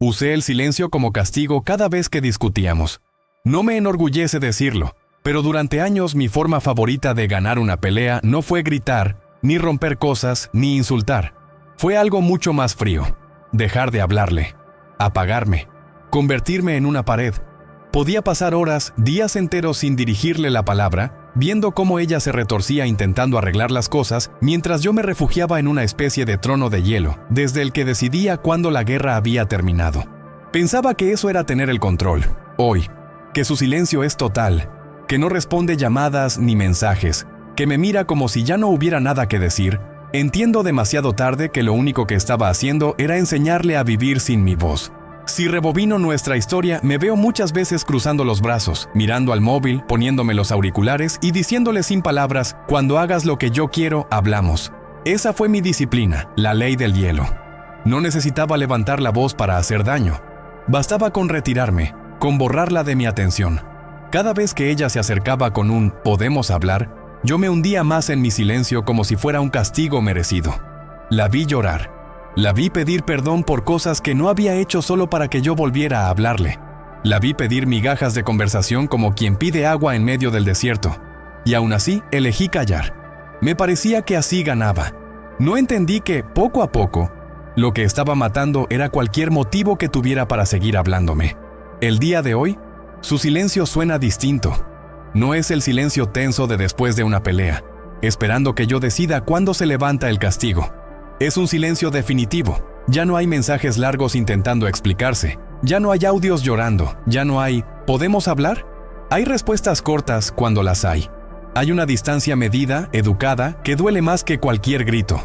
Usé el silencio como castigo cada vez que discutíamos. No me enorgullece decirlo, pero durante años mi forma favorita de ganar una pelea no fue gritar, ni romper cosas, ni insultar. Fue algo mucho más frío. Dejar de hablarle. Apagarme. Convertirme en una pared. Podía pasar horas, días enteros sin dirigirle la palabra, viendo cómo ella se retorcía intentando arreglar las cosas, mientras yo me refugiaba en una especie de trono de hielo, desde el que decidía cuándo la guerra había terminado. Pensaba que eso era tener el control. Hoy, que su silencio es total, que no responde llamadas ni mensajes, que me mira como si ya no hubiera nada que decir, entiendo demasiado tarde que lo único que estaba haciendo era enseñarle a vivir sin mi voz. Si rebobino nuestra historia, me veo muchas veces cruzando los brazos, mirando al móvil, poniéndome los auriculares y diciéndole sin palabras, cuando hagas lo que yo quiero, hablamos. Esa fue mi disciplina, la ley del hielo. No necesitaba levantar la voz para hacer daño. Bastaba con retirarme, con borrarla de mi atención. Cada vez que ella se acercaba con un «¿podemos hablar?», yo me hundía más en mi silencio como si fuera un castigo merecido. La vi llorar. La vi pedir perdón por cosas que no había hecho solo para que yo volviera a hablarle. La vi pedir migajas de conversación como quien pide agua en medio del desierto. Y aún así, elegí callar. Me parecía que así ganaba. No entendí que, poco a poco, lo que estaba matando era cualquier motivo que tuviera para seguir hablándome. El día de hoy, su silencio suena distinto. No es el silencio tenso de después de una pelea, esperando que yo decida cuándo se levanta el castigo. Es un silencio definitivo. Ya no hay mensajes largos intentando explicarse. Ya no hay audios llorando. Ya no hay ¿podemos hablar? Hay respuestas cortas cuando las hay. Hay una distancia medida, educada, que duele más que cualquier grito.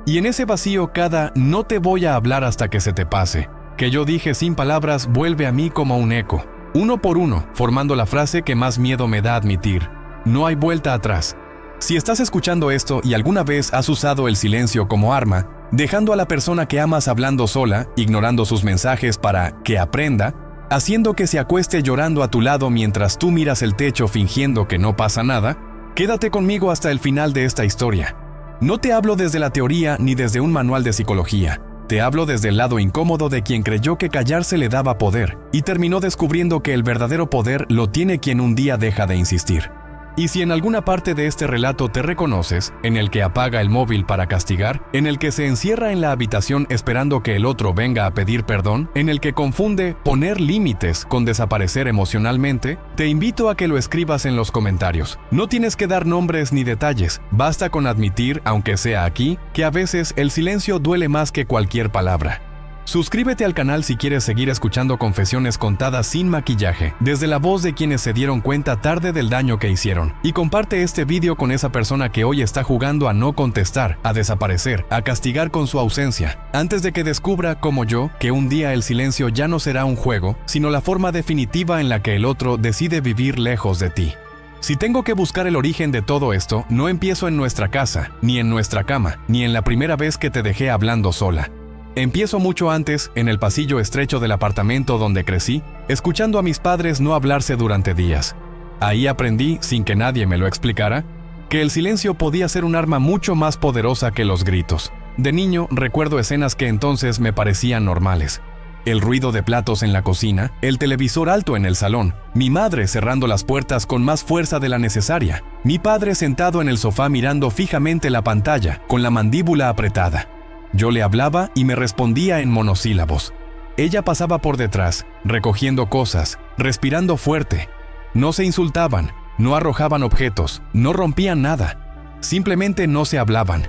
Y en ese vacío cada «no te voy a hablar hasta que se te pase», que yo dije sin palabras, vuelve a mí como un eco. Uno por uno, formando la frase que más miedo me da admitir. No hay vuelta atrás. Si estás escuchando esto y alguna vez has usado el silencio como arma, dejando a la persona que amas hablando sola, ignorando sus mensajes para que aprenda, haciendo que se acueste llorando a tu lado mientras tú miras el techo fingiendo que no pasa nada, quédate conmigo hasta el final de esta historia. No te hablo desde la teoría ni desde un manual de psicología. Te hablo desde el lado incómodo de quien creyó que callarse le daba poder y terminó descubriendo que el verdadero poder lo tiene quien un día deja de insistir. Y si en alguna parte de este relato te reconoces, en el que apaga el móvil para castigar, en el que se encierra en la habitación esperando que el otro venga a pedir perdón, en el que confunde poner límites con desaparecer emocionalmente, te invito a que lo escribas en los comentarios. No tienes que dar nombres ni detalles, basta con admitir, aunque sea aquí, que a veces el silencio duele más que cualquier palabra. Suscríbete al canal si quieres seguir escuchando confesiones contadas sin maquillaje, desde la voz de quienes se dieron cuenta tarde del daño que hicieron. Y comparte este video con esa persona que hoy está jugando a no contestar, a desaparecer, a castigar con su ausencia, antes de que descubra, como yo, que un día el silencio ya no será un juego, sino la forma definitiva en la que el otro decide vivir lejos de ti. Si tengo que buscar el origen de todo esto, no empiezo en nuestra casa, ni en nuestra cama, ni en la primera vez que te dejé hablando sola. Empiezo mucho antes, en el pasillo estrecho del apartamento donde crecí, escuchando a mis padres no hablarse durante días. Ahí aprendí, sin que nadie me lo explicara, que el silencio podía ser un arma mucho más poderosa que los gritos. De niño recuerdo escenas que entonces me parecían normales. El ruido de platos en la cocina, el televisor alto en el salón, mi madre cerrando las puertas con más fuerza de la necesaria, mi padre sentado en el sofá mirando fijamente la pantalla, con la mandíbula apretada. Yo le hablaba y me respondía en monosílabos. Ella pasaba por detrás, recogiendo cosas, respirando fuerte. No se insultaban, no arrojaban objetos, no rompían nada. Simplemente no se hablaban,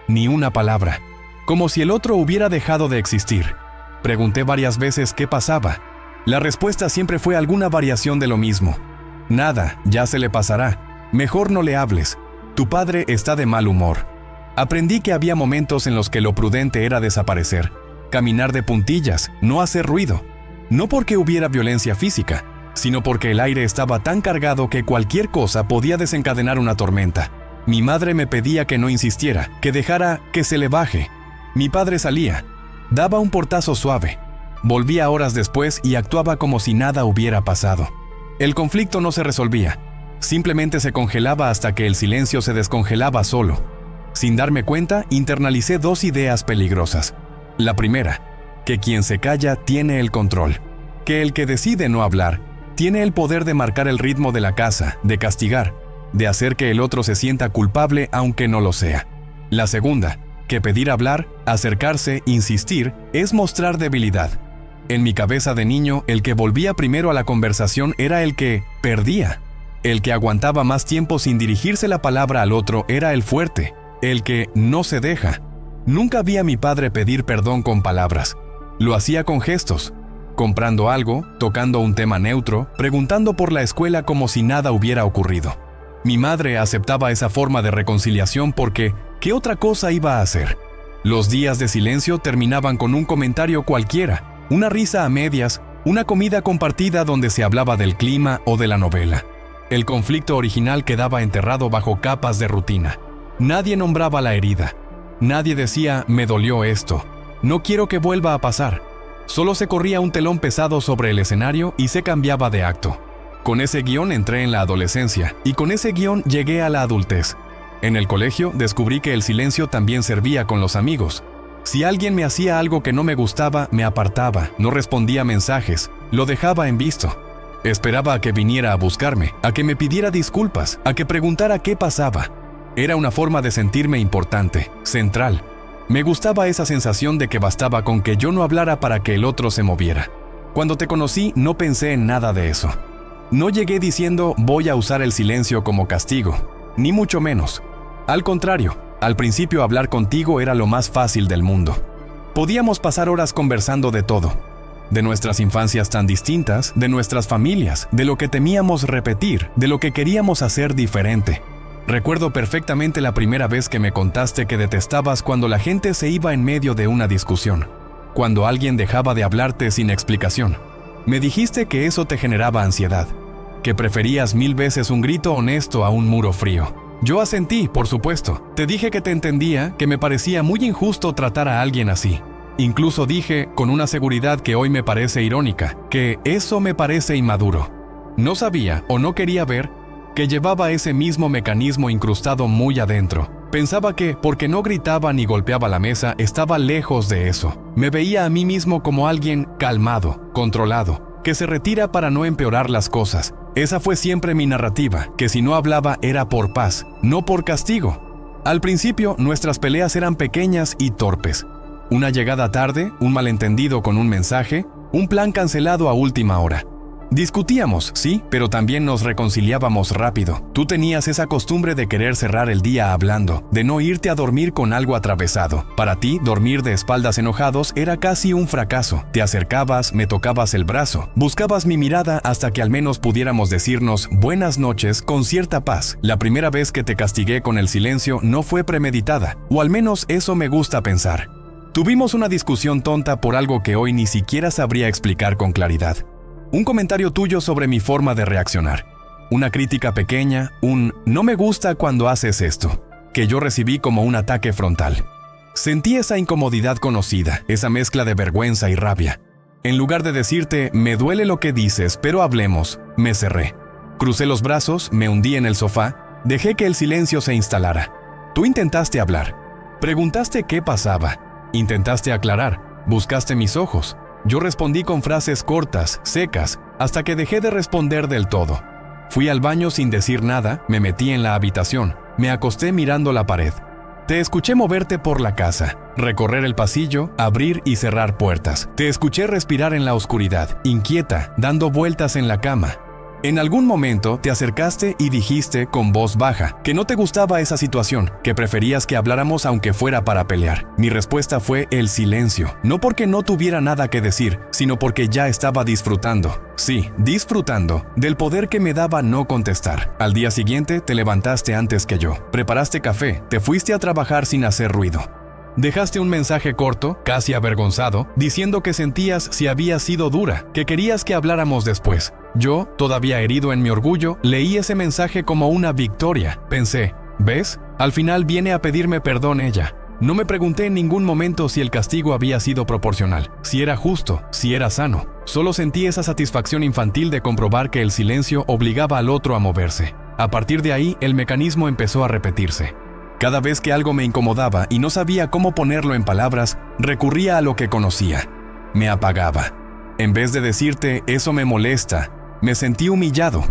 ni una palabra, como si el otro hubiera dejado de existir. Pregunté varias veces qué pasaba. La respuesta siempre fue alguna variación de lo mismo. Nada, ya se le pasará. Mejor no le hables. Tu padre está de mal humor. Aprendí que había momentos en los que lo prudente era desaparecer, caminar de puntillas, no hacer ruido. No porque hubiera violencia física, sino porque el aire estaba tan cargado que cualquier cosa podía desencadenar una tormenta. Mi madre me pedía que no insistiera, que dejara que se le baje. Mi padre salía, daba un portazo suave, volvía horas después y actuaba como si nada hubiera pasado. El conflicto no se resolvía, simplemente se congelaba hasta que el silencio se descongelaba solo. Sin darme cuenta, internalicé dos ideas peligrosas. La primera, que quien se calla tiene el control, que el que decide no hablar tiene el poder de marcar el ritmo de la casa, de castigar, de hacer que el otro se sienta culpable aunque no lo sea. La segunda, que pedir hablar, acercarse, insistir, es mostrar debilidad. En mi cabeza de niño, el que volvía primero a la conversación era el que perdía. El que aguantaba más tiempo sin dirigirse la palabra al otro era el fuerte, el que no se deja. Nunca vi a mi padre pedir perdón con palabras. Lo hacía con gestos, comprando algo, tocando un tema neutro, preguntando por la escuela como si nada hubiera ocurrido. Mi madre aceptaba esa forma de reconciliación porque, ¿qué otra cosa iba a hacer? Los días de silencio terminaban con un comentario cualquiera, una risa a medias, una comida compartida donde se hablaba del clima o de la novela. El conflicto original quedaba enterrado bajo capas de rutina. Nadie nombraba la herida. Nadie decía, me dolió esto. No quiero que vuelva a pasar. Solo se corría un telón pesado sobre el escenario y se cambiaba de acto. Con ese guión entré en la adolescencia y con ese guión llegué a la adultez. En el colegio descubrí que el silencio también servía con los amigos. Si alguien me hacía algo que no me gustaba, me apartaba, no respondía mensajes, lo dejaba en visto. Esperaba a que viniera a buscarme, a que me pidiera disculpas, a que preguntara qué pasaba. Era una forma de sentirme importante, central. Me gustaba esa sensación de que bastaba con que yo no hablara para que el otro se moviera. Cuando te conocí, no pensé en nada de eso. No llegué diciendo voy a usar el silencio como castigo, ni mucho menos. Al contrario, al principio hablar contigo era lo más fácil del mundo. Podíamos pasar horas conversando de todo, de nuestras infancias tan distintas, de nuestras familias, de lo que temíamos repetir, de lo que queríamos hacer diferente. Recuerdo perfectamente la primera vez que me contaste que detestabas cuando la gente se iba en medio de una discusión, cuando alguien dejaba de hablarte sin explicación. Me dijiste que eso te generaba ansiedad, que preferías 1000 veces un grito honesto a un muro frío. Yo asentí, por supuesto. Te dije que te entendía, que me parecía muy injusto tratar a alguien así. Incluso dije, con una seguridad que hoy me parece irónica, que eso me parece inmaduro. No sabía o no quería ver que llevaba ese mismo mecanismo incrustado muy adentro. Pensaba que, porque no gritaba ni golpeaba la mesa, estaba lejos de eso. Me veía a mí mismo como alguien calmado, controlado, que se retira para no empeorar las cosas. Esa fue siempre mi narrativa, que si no hablaba era por paz, no por castigo. Al principio, nuestras peleas eran pequeñas y torpes. Una llegada tarde, un malentendido con un mensaje, un plan cancelado a última hora. Discutíamos, sí, pero también nos reconciliábamos rápido. Tú tenías esa costumbre de querer cerrar el día hablando, de no irte a dormir con algo atravesado. Para ti, dormir de espaldas enojados era casi un fracaso. Te acercabas, me tocabas el brazo, buscabas mi mirada hasta que al menos pudiéramos decirnos buenas noches con cierta paz. La primera vez que te castigué con el silencio no fue premeditada, o al menos eso me gusta pensar. Tuvimos una discusión tonta por algo que hoy ni siquiera sabría explicar con claridad. Un comentario tuyo sobre mi forma de reaccionar. Una crítica pequeña, un no me gusta cuando haces esto, que yo recibí como un ataque frontal. Sentí esa incomodidad conocida, esa mezcla de vergüenza y rabia. En lugar de decirte, me duele lo que dices, pero hablemos, me cerré. Crucé los brazos, me hundí en el sofá, dejé que el silencio se instalara. Tú intentaste hablar. Preguntaste qué pasaba. Intentaste aclarar. Buscaste mis ojos. Yo respondí con frases cortas, secas, hasta que dejé de responder del todo. Fui al baño sin decir nada, me metí en la habitación, me acosté mirando la pared. Te escuché moverte por la casa, recorrer el pasillo, abrir y cerrar puertas. Te escuché respirar en la oscuridad, inquieta, dando vueltas en la cama. En algún momento te acercaste y dijiste con voz baja que no te gustaba esa situación, que preferías que habláramos aunque fuera para pelear. Mi respuesta fue el silencio, no porque no tuviera nada que decir, sino porque ya estaba disfrutando. Sí, disfrutando del poder que me daba no contestar. Al día siguiente te levantaste antes que yo, preparaste café, te fuiste a trabajar sin hacer ruido. Dejaste un mensaje corto, casi avergonzado, diciendo que sentías si había sido dura, que querías que habláramos después. Yo, todavía herido en mi orgullo, leí ese mensaje como una victoria. Pensé, ¿ves? Al final viene a pedirme perdón ella. No me pregunté en ningún momento si el castigo había sido proporcional, si era justo, si era sano. Solo sentí esa satisfacción infantil de comprobar que el silencio obligaba al otro a moverse. A partir de ahí, el mecanismo empezó a repetirse. Cada vez que algo me incomodaba y no sabía cómo ponerlo en palabras, recurría a lo que conocía. me apagaba. En vez de decirte, eso me molesta, me sentí humillado,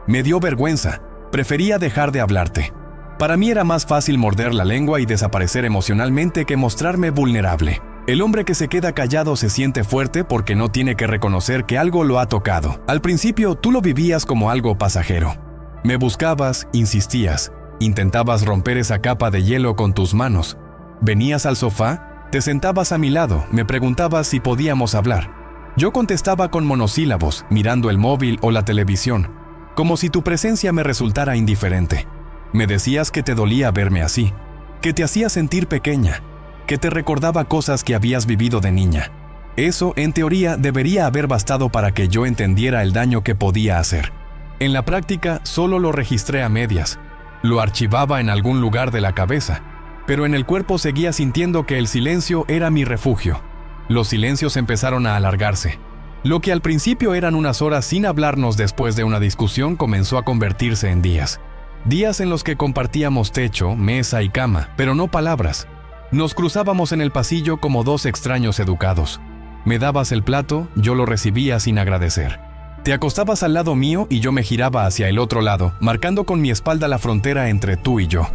me dio vergüenza, prefería dejar de hablarte. Para mí era más fácil morder la lengua y desaparecer emocionalmente que mostrarme vulnerable. El hombre que se queda callado se siente fuerte porque no tiene que reconocer que algo lo ha tocado. Al principio tú lo vivías como algo pasajero. Me buscabas, insistías, intentabas romper esa capa de hielo con tus manos. Venías al sofá, te sentabas a mi lado, me preguntabas si podíamos hablar. Yo contestaba con monosílabos, mirando el móvil o la televisión, como si tu presencia me resultara indiferente. Me decías que te dolía verme así, que te hacía sentir pequeña, que te recordaba cosas que habías vivido de niña. Eso, en teoría, debería haber bastado para que yo entendiera el daño que podía hacer. En la práctica, solo lo registré a medias. Lo archivaba en algún lugar de la cabeza, pero en el cuerpo seguía sintiendo que el silencio era mi refugio. Los silencios empezaron a alargarse. Lo que al principio eran unas horas sin hablarnos después de una discusión comenzó a convertirse en días. Días en los que compartíamos techo, mesa y cama, pero no palabras. Nos cruzábamos en el pasillo como dos extraños educados. Me dabas el plato, yo lo recibía sin agradecer. Te acostabas al lado mío y yo me giraba hacia el otro lado, marcando con mi espalda la frontera entre tú y yo.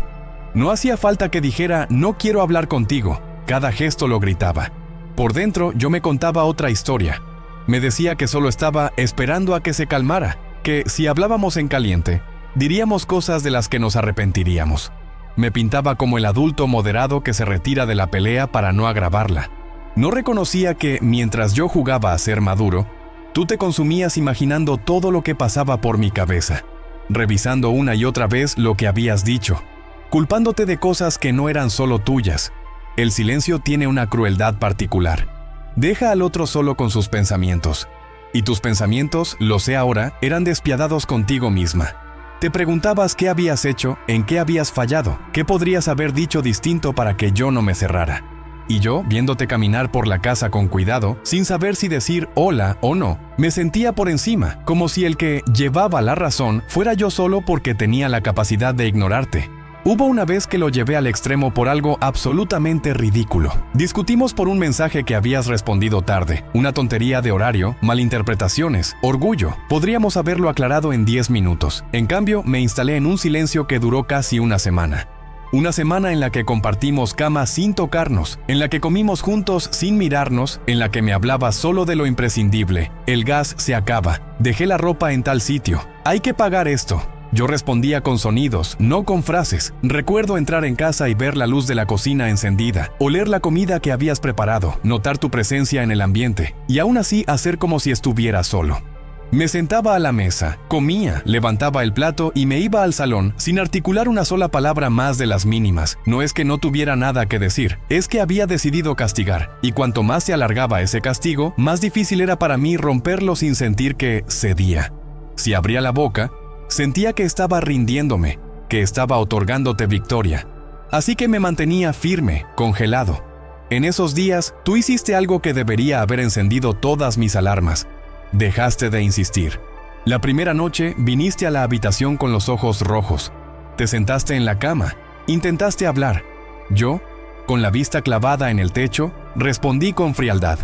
No hacía falta que dijera, no quiero hablar contigo. Cada gesto lo gritaba. Por dentro yo me contaba otra historia. Me decía que solo estaba esperando a que se calmara, que si hablábamos en caliente, diríamos cosas de las que nos arrepentiríamos. Me pintaba como el adulto moderado que se retira de la pelea para no agravarla. No reconocía que, mientras yo jugaba a ser maduro, tú te consumías imaginando todo lo que pasaba por mi cabeza, revisando una y otra vez lo que habías dicho, culpándote de cosas que no eran solo tuyas. El silencio tiene una crueldad particular. Deja al otro solo con sus pensamientos. Y tus pensamientos, lo sé ahora, eran despiadados contigo misma. Te preguntabas qué habías hecho, en qué habías fallado, qué podrías haber dicho distinto para que yo no me cerrara. Y yo, viéndote caminar por la casa con cuidado, sin saber si decir hola o no, me sentía por encima, como si el que llevaba la razón fuera yo solo porque tenía la capacidad de ignorarte. Hubo una vez que lo llevé al extremo por algo absolutamente ridículo. Discutimos por un mensaje que habías respondido tarde, una tontería de horario, malinterpretaciones, orgullo. Podríamos haberlo aclarado en 10 minutos. En cambio, me instalé en un silencio que duró casi una semana. Una semana en la que compartimos cama sin tocarnos, en la que comimos juntos sin mirarnos, en la que me hablaba solo de lo imprescindible. El gas se acaba. Dejé la ropa en tal sitio. Hay que pagar esto. Yo respondía con sonidos, no con frases. Recuerdo entrar en casa y ver la luz de la cocina encendida, oler la comida que habías preparado, notar tu presencia en el ambiente, y aún así hacer como si estuviera solo. Me sentaba a la mesa, comía, levantaba el plato y me iba al salón sin articular una sola palabra más de las mínimas. No es que no tuviera nada que decir, es que había decidido castigar, y cuanto más se alargaba ese castigo, más difícil era para mí romperlo sin sentir que cedía. Si abría la boca, sentía que estaba rindiéndome, que estaba otorgándote victoria. Así que me mantenía firme, congelado. En esos días, tú hiciste algo que debería haber encendido todas mis alarmas. Dejaste de insistir. La primera noche viniste a la habitación con los ojos rojos. Te sentaste en la cama. Intentaste hablar. Yo, con la vista clavada en el techo, respondí con frialdad.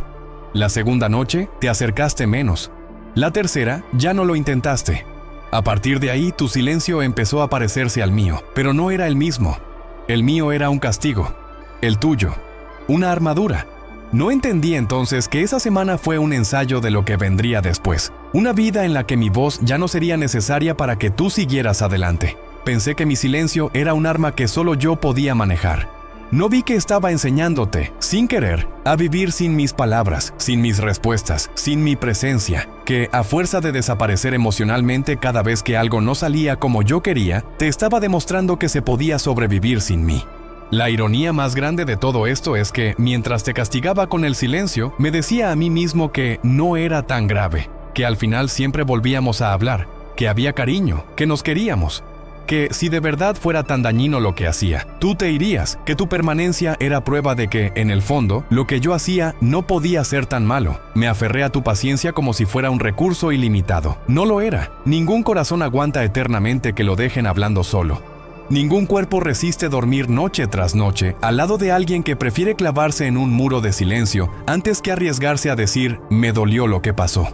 La segunda noche, te acercaste menos. La tercera, ya no lo intentaste. A partir de ahí, tu silencio empezó a parecerse al mío, pero no era el mismo. El mío era un castigo. El tuyo, una armadura. No entendí entonces que esa semana fue un ensayo de lo que vendría después. Una vida en la que mi voz ya no sería necesaria para que tú siguieras adelante. Pensé que mi silencio era un arma que solo yo podía manejar. No vi que estaba enseñándote, sin querer, a vivir sin mis palabras, sin mis respuestas, sin mi presencia, que a fuerza de desaparecer emocionalmente cada vez que algo no salía como yo quería, te estaba demostrando que se podía sobrevivir sin mí. La ironía más grande de todo esto es que, mientras te castigaba con el silencio, me decía a mí mismo que no era tan grave, que al final siempre volvíamos a hablar, que había cariño, que nos queríamos. Que si de verdad fuera tan dañino lo que hacía, tú te irías, que tu permanencia era prueba de que, en el fondo, lo que yo hacía no podía ser tan malo. Me aferré a tu paciencia como si fuera un recurso ilimitado. No lo era. Ningún corazón aguanta eternamente que lo dejen hablando solo. Ningún cuerpo resiste dormir noche tras noche al lado de alguien que prefiere clavarse en un muro de silencio antes que arriesgarse a decir, me dolió lo que pasó.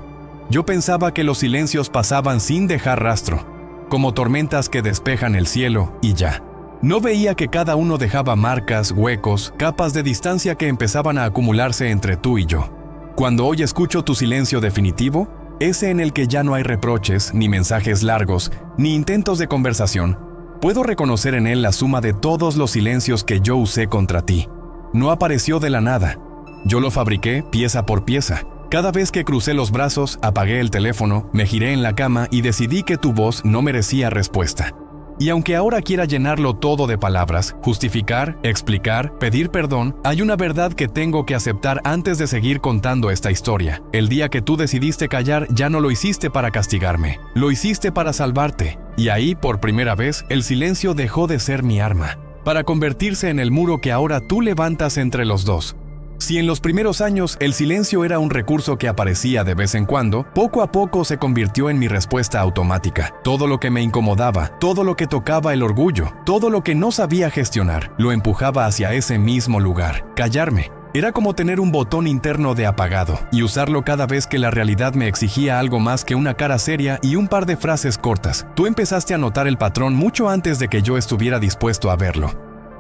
Yo pensaba que los silencios pasaban sin dejar rastro, como tormentas que despejan el cielo y ya. No veía que cada uno dejaba marcas, huecos, capas de distancia que empezaban a acumularse entre tú y yo. Cuando hoy escucho tu silencio definitivo, ese en el que ya no hay reproches, ni mensajes largos, ni intentos de conversación, puedo reconocer en él la suma de todos los silencios que yo usé contra ti. No apareció de la nada. Yo lo fabriqué pieza por pieza. Cada vez que crucé los brazos, apagué el teléfono, me giré en la cama y decidí que tu voz no merecía respuesta. Y aunque ahora quiera llenarlo todo de palabras, justificar, explicar, pedir perdón, hay una verdad que tengo que aceptar antes de seguir contando esta historia. El día que tú decidiste callar, ya no lo hiciste para castigarme, lo hiciste para salvarte. Y ahí, por primera vez, el silencio dejó de ser mi arma, para convertirse en el muro que ahora tú levantas entre los dos. Si en los primeros años el silencio era un recurso que aparecía de vez en cuando, poco a poco se convirtió en mi respuesta automática. Todo lo que me incomodaba, todo lo que tocaba el orgullo, todo lo que no sabía gestionar, lo empujaba hacia ese mismo lugar. Callarme era como tener un botón interno de apagado y usarlo cada vez que la realidad me exigía algo más que una cara seria y un par de frases cortas. Tú empezaste a notar el patrón mucho antes de que yo estuviera dispuesto a verlo.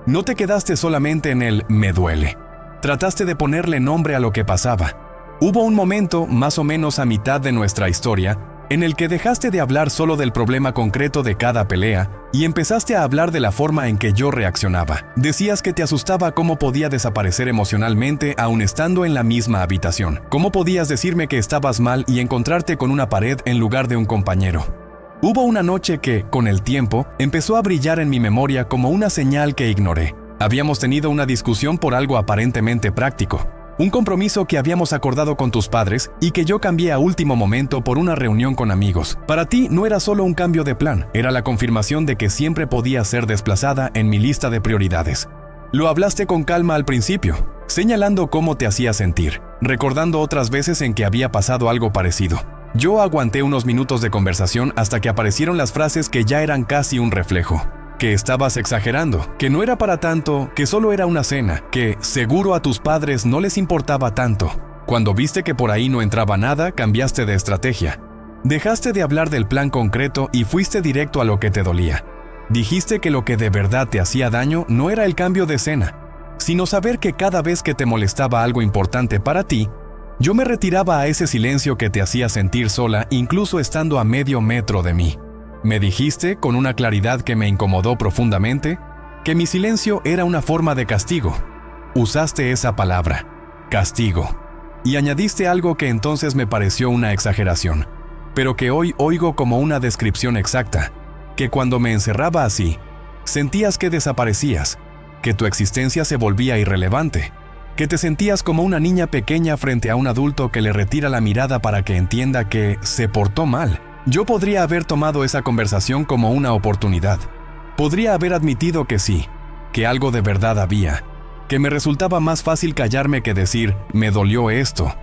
No te quedaste solamente en el "me duele". Trataste de ponerle nombre a lo que pasaba. Hubo un momento, más o menos a mitad de nuestra historia, en el que dejaste de hablar solo del problema concreto de cada pelea y empezaste a hablar de la forma en que yo reaccionaba. Decías que te asustaba cómo podía desaparecer emocionalmente aún estando en la misma habitación. Cómo podías decirme que estabas mal y encontrarte con una pared en lugar de un compañero. Hubo una noche que, con el tiempo, empezó a brillar en mi memoria como una señal que ignoré. Habíamos tenido una discusión por algo aparentemente práctico, un compromiso que habíamos acordado con tus padres y que yo cambié a último momento por una reunión con amigos. Para ti no era solo un cambio de plan, era la confirmación de que siempre podía ser desplazada en mi lista de prioridades. Lo hablaste con calma al principio, señalando cómo te hacía sentir, recordando otras veces en que había pasado algo parecido. Yo aguanté unos minutos de conversación hasta que aparecieron las frases que ya eran casi un reflejo. Que estabas exagerando, que no era para tanto, que solo era una cena, que seguro a tus padres no les importaba tanto. Cuando viste que por ahí no entraba nada, cambiaste de estrategia. Dejaste de hablar del plan concreto y fuiste directo a lo que te dolía. Dijiste que lo que de verdad te hacía daño no era el cambio de escena, sino saber que cada vez que te molestaba algo importante para ti, yo me retiraba a ese silencio que te hacía sentir sola incluso estando a medio metro de mí. Me dijiste, con una claridad que me incomodó profundamente, que mi silencio era una forma de castigo. Usaste esa palabra, castigo, y añadiste algo que entonces me pareció una exageración, pero que hoy oigo como una descripción exacta, que cuando me encerraba así, sentías que desaparecías, que tu existencia se volvía irrelevante, que te sentías como una niña pequeña frente a un adulto que le retira la mirada para que entienda que se portó mal. Yo podría haber tomado esa conversación como una oportunidad. Podría haber admitido que sí, que algo de verdad había, que me resultaba más fácil callarme que decir, me dolió esto,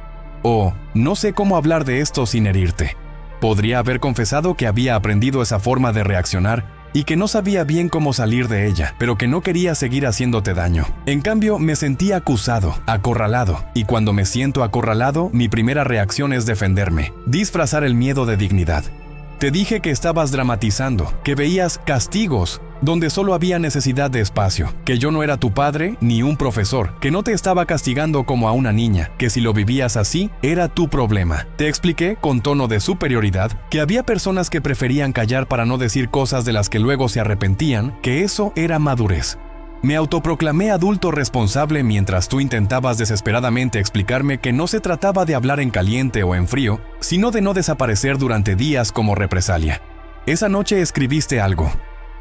o no sé cómo hablar de esto sin herirte. Podría haber confesado que había aprendido esa forma de reaccionar y que no sabía bien cómo salir de ella, pero que no quería seguir haciéndote daño. En cambio, me sentí acusado, acorralado, y cuando me siento acorralado, mi primera reacción es defenderme, disfrazar el miedo de dignidad. Te dije que estabas dramatizando, que veías castigos donde solo había necesidad de espacio, que yo no era tu padre ni un profesor, que no te estaba castigando como a una niña, que si lo vivías así, era tu problema. Te expliqué, con tono de superioridad, que había personas que preferían callar para no decir cosas de las que luego se arrepentían, que eso era madurez. Me autoproclamé adulto responsable mientras tú intentabas desesperadamente explicarme que no se trataba de hablar en caliente o en frío, sino de no desaparecer durante días como represalia. Esa noche escribiste algo.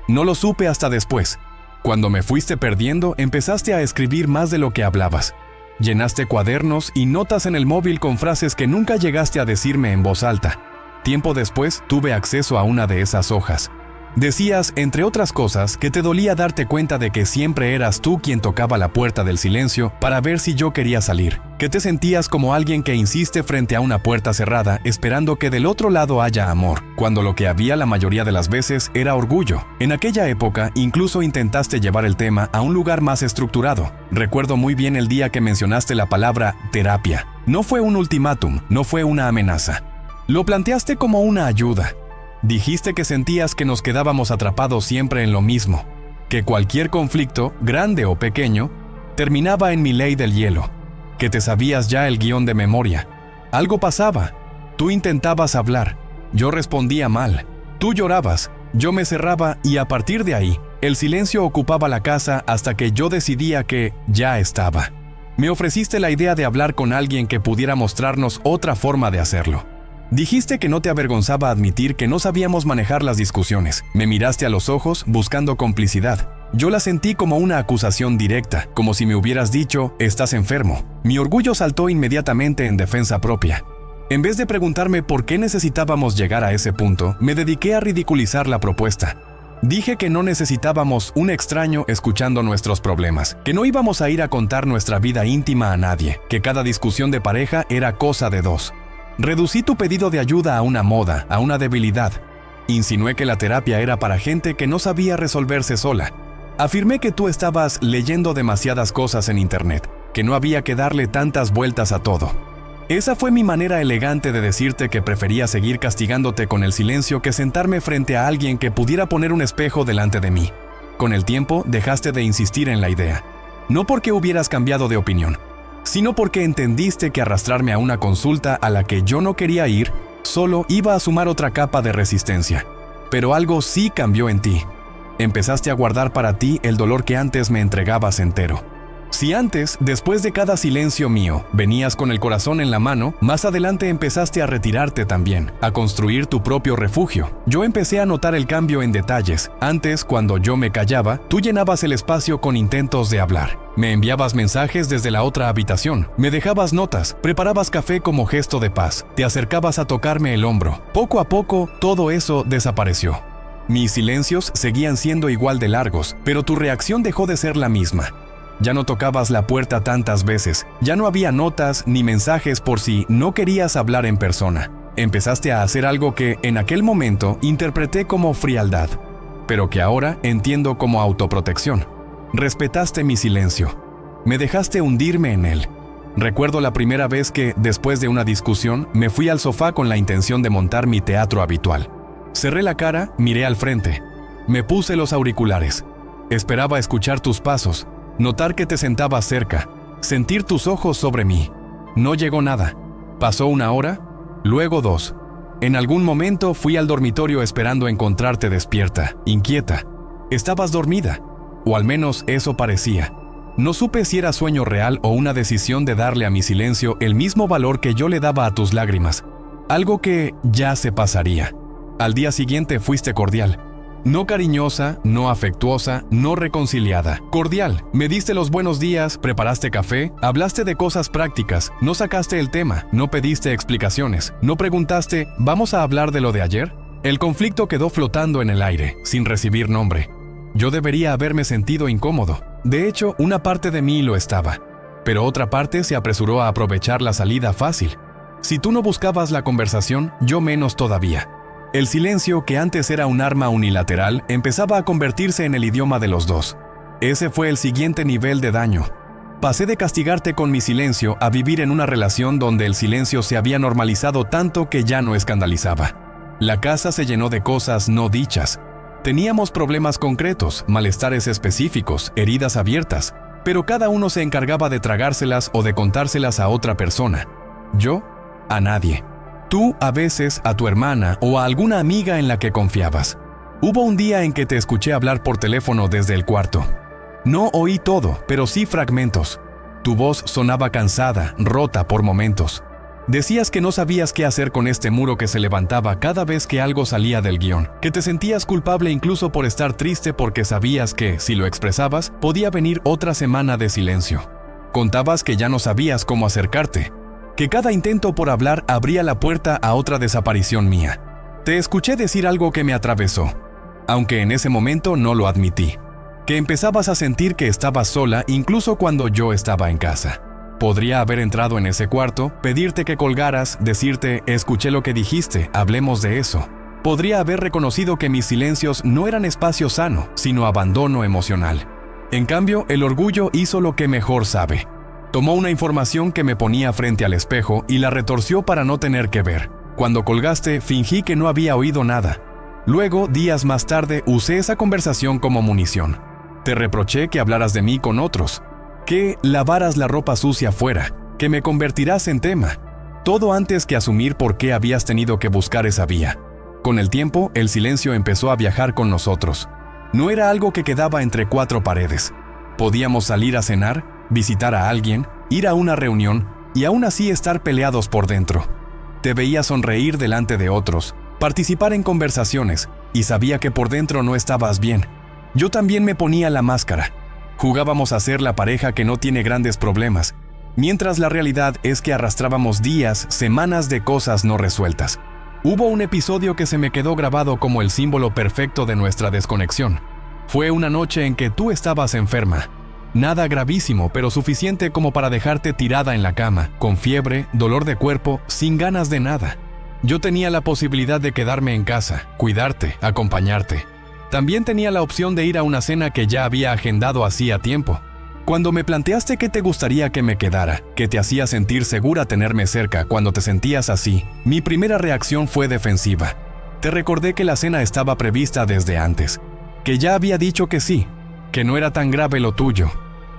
No lo supe hasta después. Cuando me fuiste perdiendo, empezaste a escribir más de lo que hablabas. Llenaste cuadernos y notas en el móvil con frases que nunca llegaste a decirme en voz alta. Tiempo después, tuve acceso a una de esas hojas. Decías, entre otras cosas, que te dolía darte cuenta de que siempre eras tú quien tocaba la puerta del silencio para ver si yo quería salir, que te sentías como alguien que insiste frente a una puerta cerrada esperando que del otro lado haya amor, cuando lo que había la mayoría de las veces era orgullo. En aquella época, incluso intentaste llevar el tema a un lugar más estructurado. Recuerdo muy bien el día que mencionaste la palabra terapia. No fue un ultimátum, no fue una amenaza. Lo planteaste como una ayuda. Dijiste que sentías que nos quedábamos atrapados siempre en lo mismo, que cualquier conflicto, grande o pequeño, terminaba en mi ley del hielo, que te sabías ya el guión de memoria. Algo pasaba, tú intentabas hablar, yo respondía mal, tú llorabas, yo me cerraba y a partir de ahí, el silencio ocupaba la casa hasta que yo decidía que ya estaba. Me ofreciste la idea de hablar con alguien que pudiera mostrarnos otra forma de hacerlo. Dijiste que no te avergonzaba admitir que no sabíamos manejar las discusiones. Me miraste a los ojos buscando complicidad. Yo la sentí como una acusación directa, como si me hubieras dicho, estás enfermo. Mi orgullo saltó inmediatamente en defensa propia. En vez de preguntarme por qué necesitábamos llegar a ese punto, me dediqué a ridiculizar la propuesta. Dije que no necesitábamos un extraño escuchando nuestros problemas, que no íbamos a ir a contar nuestra vida íntima a nadie, que cada discusión de pareja era cosa de dos. Reducí tu pedido de ayuda a una moda, a una debilidad. Insinué que la terapia era para gente que no sabía resolverse sola. Afirmé que tú estabas leyendo demasiadas cosas en internet, que no había que darle tantas vueltas a todo. Esa fue mi manera elegante de decirte que prefería seguir castigándote con el silencio que sentarme frente a alguien que pudiera poner un espejo delante de mí. Con el tiempo dejaste de insistir en la idea. No porque hubieras cambiado de opinión, sino porque entendiste que arrastrarme a una consulta a la que yo no quería ir solo iba a sumar otra capa de resistencia. Pero algo sí cambió en ti. Empezaste a guardar para ti el dolor que antes me entregabas entero. Si antes, después de cada silencio mío, venías con el corazón en la mano, más adelante empezaste a retirarte también, a construir tu propio refugio. Yo empecé a notar el cambio en detalles. Antes, cuando yo me callaba, tú llenabas el espacio con intentos de hablar. Me enviabas mensajes desde la otra habitación, me dejabas notas, preparabas café como gesto de paz, te acercabas a tocarme el hombro. Poco a poco, todo eso desapareció. Mis silencios seguían siendo igual de largos, pero tu reacción dejó de ser la misma. Ya no tocabas la puerta tantas veces, ya no había notas ni mensajes por si no querías hablar en persona. Empezaste a hacer algo que, en aquel momento, interpreté como frialdad, pero que ahora entiendo como autoprotección. Respetaste mi silencio. Me dejaste hundirme en él. Recuerdo la primera vez que, después de una discusión, me fui al sofá con la intención de montar mi teatro habitual. Cerré la cara, miré al frente. Me puse los auriculares. Esperaba escuchar tus pasos, notar que te sentabas cerca, sentir tus ojos sobre mí. No llegó nada. Pasó 1 hora, luego 2. En algún momento fui al dormitorio esperando encontrarte despierta, inquieta. Estabas dormida, o al menos eso parecía. No supe si era sueño real o una decisión de darle a mi silencio el mismo valor que yo le daba a tus lágrimas. Algo que ya se pasaría. Al día siguiente fuiste cordial. No cariñosa, no afectuosa, no reconciliada. Cordial. Me diste los buenos días, preparaste café, hablaste de cosas prácticas, no sacaste el tema, no pediste explicaciones, no preguntaste, ¿vamos a hablar de lo de ayer? El conflicto quedó flotando en el aire, sin recibir nombre. Yo debería haberme sentido incómodo. De hecho, una parte de mí lo estaba. Pero otra parte se apresuró a aprovechar la salida fácil. Si tú no buscabas la conversación, yo menos todavía. El silencio, que antes era un arma unilateral, empezaba a convertirse en el idioma de los dos. Ese fue el siguiente nivel de daño. Pasé de castigarte con mi silencio a vivir en una relación donde el silencio se había normalizado tanto que ya no escandalizaba. La casa se llenó de cosas no dichas. Teníamos problemas concretos, malestares específicos, heridas abiertas, pero cada uno se encargaba de tragárselas o de contárselas a otra persona. Yo, a nadie. Tú, a veces, a tu hermana o a alguna amiga en la que confiabas. Hubo un día en que te escuché hablar por teléfono desde el cuarto. No oí todo, pero sí fragmentos. Tu voz sonaba cansada, rota por momentos. Decías que no sabías qué hacer con este muro que se levantaba cada vez que algo salía del guión, que te sentías culpable incluso por estar triste porque sabías que, si lo expresabas, podía venir otra semana de silencio. Contabas que ya no sabías cómo acercarte, que cada intento por hablar abría la puerta a otra desaparición mía. Te escuché decir algo que me atravesó. aunque en ese momento no lo admití. Que empezabas a sentir que estabas sola incluso cuando yo estaba en casa. Podría haber entrado en ese cuarto, pedirte que colgaras, decirte, escuché lo que dijiste, hablemos de eso. Podría haber reconocido que mis silencios no eran espacio sano, sino abandono emocional. En cambio, el orgullo hizo lo que mejor sabe. Tomó una información que me ponía frente al espejo y la retorció para no tener que ver. Cuando colgaste, fingí que no había oído nada. Luego, días más tarde, usé esa conversación como munición. Te reproché que hablaras de mí con otros, que lavaras la ropa sucia fuera, que me convertirás en tema. Todo antes que asumir por qué habías tenido que buscar esa vía. Con el tiempo, el silencio empezó a viajar con nosotros. No era algo que quedaba entre cuatro paredes. Podíamos salir a cenar, visitar a alguien, ir a una reunión y aún así estar peleados por dentro. Te veía sonreír delante de otros, participar en conversaciones y sabía que por dentro no estabas bien. Yo también me ponía la máscara. Jugábamos a ser la pareja que no tiene grandes problemas, mientras la realidad es que arrastrábamos días, semanas de cosas no resueltas. Hubo un episodio que se me quedó grabado como el símbolo perfecto de nuestra desconexión. Fue una noche en que tú estabas enferma. Nada gravísimo, pero suficiente como para dejarte tirada en la cama, con fiebre, dolor de cuerpo, sin ganas de nada. Yo tenía la posibilidad de quedarme en casa, cuidarte, acompañarte. También tenía la opción de ir a una cena que ya había agendado hacía tiempo. Cuando me planteaste que te gustaría que me quedara, que te hacía sentir segura tenerme cerca cuando te sentías así, mi primera reacción fue defensiva. Te recordé que la cena estaba prevista desde antes, que ya había dicho que sí, que no era tan grave lo tuyo.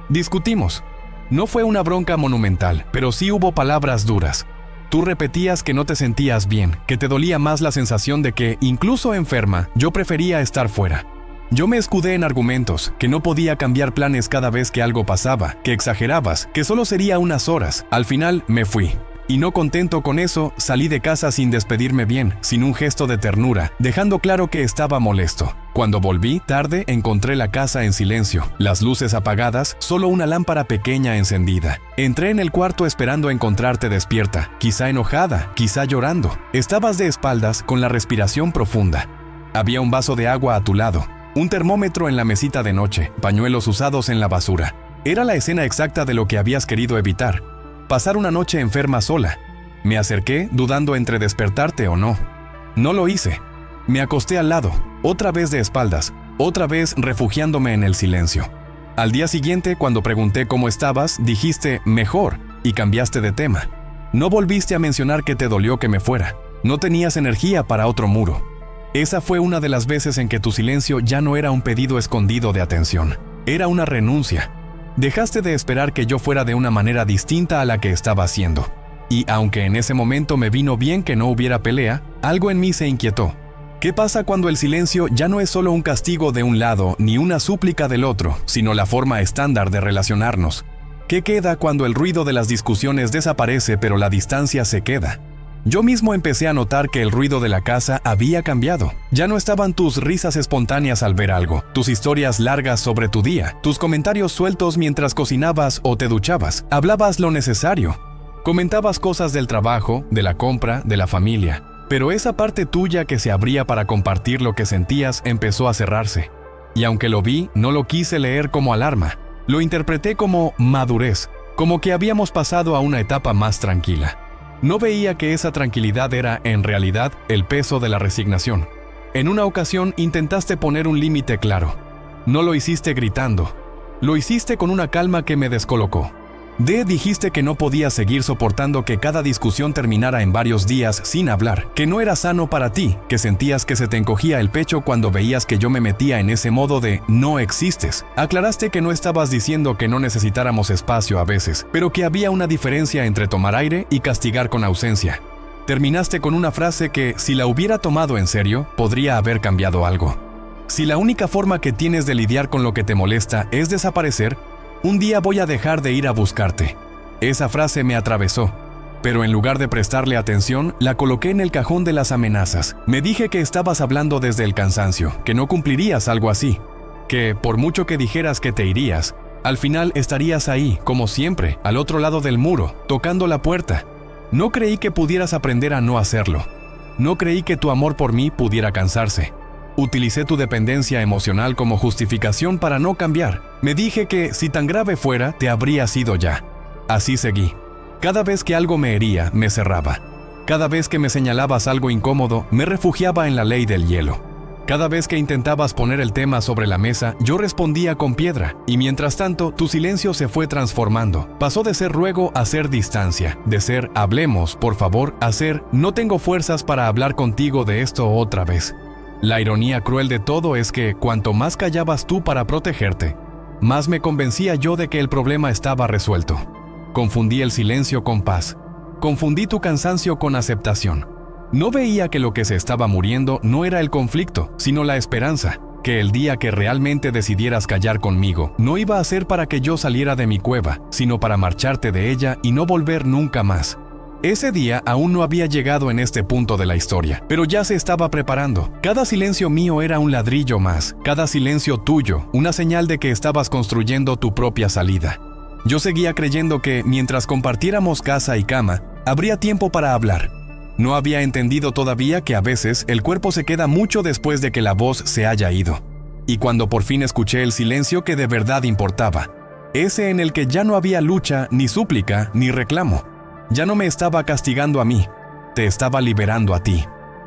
Discutimos. No fue una bronca monumental, pero sí hubo palabras duras. Tú repetías que no te sentías bien, que te dolía más la sensación de que, incluso enferma, yo prefería estar fuera. Yo me escudé en argumentos, que no podía cambiar planes cada vez que algo pasaba, que exagerabas, que solo sería unas horas. Al final, me fui. Y no contento con eso, salí de casa sin despedirme bien, sin un gesto de ternura, dejando claro que estaba molesto. Cuando volví, tarde, encontré la casa en silencio, las luces apagadas, solo una lámpara pequeña encendida. Entré en el cuarto esperando encontrarte despierta, quizá enojada, quizá llorando. Estabas de espaldas, con la respiración profunda. Había un vaso de agua a tu lado. Un termómetro en la mesita de noche, pañuelos usados en la basura. Era la escena exacta de lo que habías querido evitar. Pasar una noche enferma sola. Me acerqué, dudando entre despertarte o no. No lo hice. Me acosté al lado, otra vez de espaldas, otra vez refugiándome en el silencio. Al día siguiente, cuando pregunté cómo estabas, dijiste mejor y cambiaste de tema. No volviste a mencionar que te dolió que me fuera. No tenías energía para otro muro. Esa fue una de las veces en que tu silencio ya no era un pedido escondido de atención. Era una renuncia. Dejaste de esperar que yo fuera de una manera distinta a la que estaba haciendo. Y aunque en ese momento me vino bien que no hubiera pelea, algo en mí se inquietó. ¿Qué pasa cuando el silencio ya no es solo un castigo de un lado ni una súplica del otro, sino la forma estándar de relacionarnos? ¿Qué queda cuando el ruido de las discusiones desaparece pero la distancia se queda? Yo mismo empecé a notar que el ruido de la casa había cambiado. Ya no estaban tus risas espontáneas al ver algo, tus historias largas sobre tu día, tus comentarios sueltos mientras cocinabas o te duchabas. Hablabas lo necesario. Comentabas cosas del trabajo, de la compra, de la familia. Pero esa parte tuya que se abría para compartir lo que sentías empezó a cerrarse. Y aunque lo vi, no lo quise leer como alarma. Lo interpreté como madurez, como que habíamos pasado a una etapa más tranquila. No veía que esa tranquilidad era, en realidad, el peso de la resignación. En una ocasión intentaste poner un límite claro. No lo hiciste gritando. Lo hiciste con una calma que me descolocó. Dijiste que no podías seguir soportando que cada discusión terminara en varios días sin hablar, que no era sano para ti, que sentías que se te encogía el pecho cuando veías que yo me metía en ese modo de no existes. Aclaraste que no estabas diciendo que no necesitáramos espacio a veces, pero que había una diferencia entre tomar aire y castigar con ausencia. Terminaste con una frase que, si la hubiera tomado en serio, podría haber cambiado algo. Si la única forma que tienes de lidiar con lo que te molesta es desaparecer, un día voy a dejar de ir a buscarte. Esa frase me atravesó, pero en lugar de prestarle atención, la coloqué en el cajón de las amenazas. Me dije que estabas hablando desde el cansancio, que no cumplirías algo así, que por mucho que dijeras que te irías, al final estarías ahí, como siempre, al otro lado del muro, tocando la puerta. No creí que pudieras aprender a no hacerlo. No creí que tu amor por mí pudiera cansarse. Utilicé tu dependencia emocional como justificación para no cambiar. Me dije que, si tan grave fuera, te habría sido ya. Así seguí. Cada vez que algo me hería, me cerraba. Cada vez que me señalabas algo incómodo, me refugiaba en la ley del hielo. Cada vez que intentabas poner el tema sobre la mesa, yo respondía con piedra, y mientras tanto, tu silencio se fue transformando. Pasó de ser ruego a ser distancia, de ser hablemos, por favor, a ser no tengo fuerzas para hablar contigo de esto otra vez. La ironía cruel de todo es que, cuanto más callabas tú para protegerte, más me convencía yo de que el problema estaba resuelto. Confundí el silencio con paz. Confundí tu cansancio con aceptación. No veía que lo que se estaba muriendo no era el conflicto, sino la esperanza, que el día que realmente decidieras callar conmigo, no iba a ser para que yo saliera de mi cueva, sino para marcharte de ella y no volver nunca más. Ese día aún no había llegado en este punto de la historia, pero ya se estaba preparando. Cada silencio mío era un ladrillo más, cada silencio tuyo, una señal de que estabas construyendo tu propia salida. Yo seguía creyendo que, mientras compartiéramos casa y cama, habría tiempo para hablar. No había entendido todavía que a veces el cuerpo se queda mucho después de que la voz se haya ido. Y cuando por fin escuché el silencio que de verdad importaba, ese en el que ya no había lucha, ni súplica, ni reclamo. Ya no me estaba castigando a mí, te estaba liberando a ti.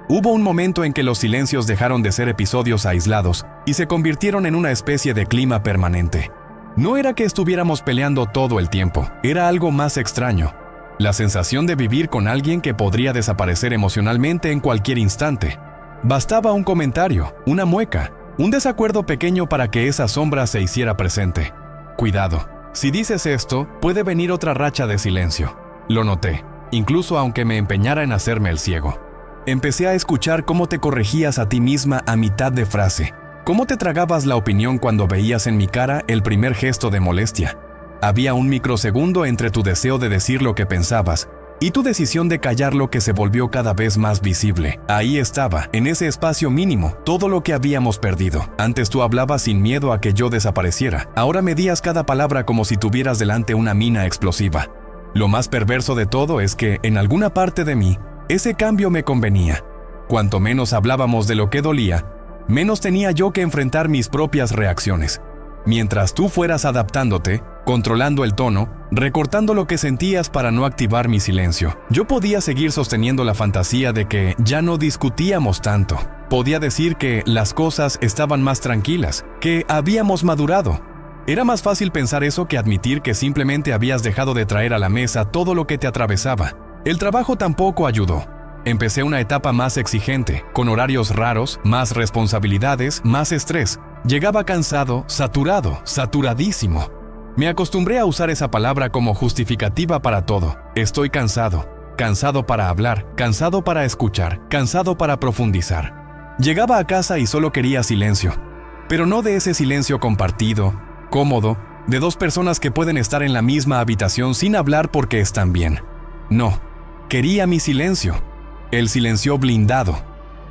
Hubo un momento en que los silencios dejaron de ser episodios aislados y se convirtieron en una especie de clima permanente. No era que estuviéramos peleando todo el tiempo, era algo más extraño. La sensación de vivir con alguien que podría desaparecer emocionalmente en cualquier instante. Bastaba un comentario, una mueca, un desacuerdo pequeño para que esa sombra se hiciera presente. Cuidado, si dices esto, puede venir otra racha de silencio. Lo noté, incluso aunque me empeñara en hacerme el ciego. Empecé a escuchar cómo te corregías a ti misma a mitad de frase, cómo te tragabas la opinión cuando veías en mi cara el primer gesto de molestia. Había un microsegundo entre tu deseo de decir lo que pensabas y tu decisión de callar lo que se volvió cada vez más visible. Ahí estaba, en ese espacio mínimo, todo lo que habíamos perdido. Antes tú hablabas sin miedo a que yo desapareciera. Ahora medías cada palabra como si tuvieras delante una mina explosiva. Lo más perverso de todo es que, en alguna parte de mí, ese cambio me convenía. Cuanto menos hablábamos de lo que dolía, menos tenía yo que enfrentar mis propias reacciones. Mientras tú fueras adaptándote, controlando el tono, recortando lo que sentías para no activar mi silencio, yo podía seguir sosteniendo la fantasía de que ya no discutíamos tanto. Podía decir que las cosas estaban más tranquilas, que habíamos madurado. Era más fácil pensar eso que admitir que simplemente habías dejado de traer a la mesa todo lo que te atravesaba. El trabajo tampoco ayudó. Empecé una etapa más exigente, con horarios raros, más responsabilidades, más estrés. Llegaba cansado, saturado, saturadísimo. Me acostumbré a usar esa palabra como justificativa para todo. Estoy cansado. Cansado para hablar, cansado para escuchar, cansado para profundizar. Llegaba a casa y solo quería silencio. Pero no de ese silencio compartido, cómodo, de dos personas que pueden estar en la misma habitación sin hablar porque están bien. No, quería mi silencio. El silencio blindado.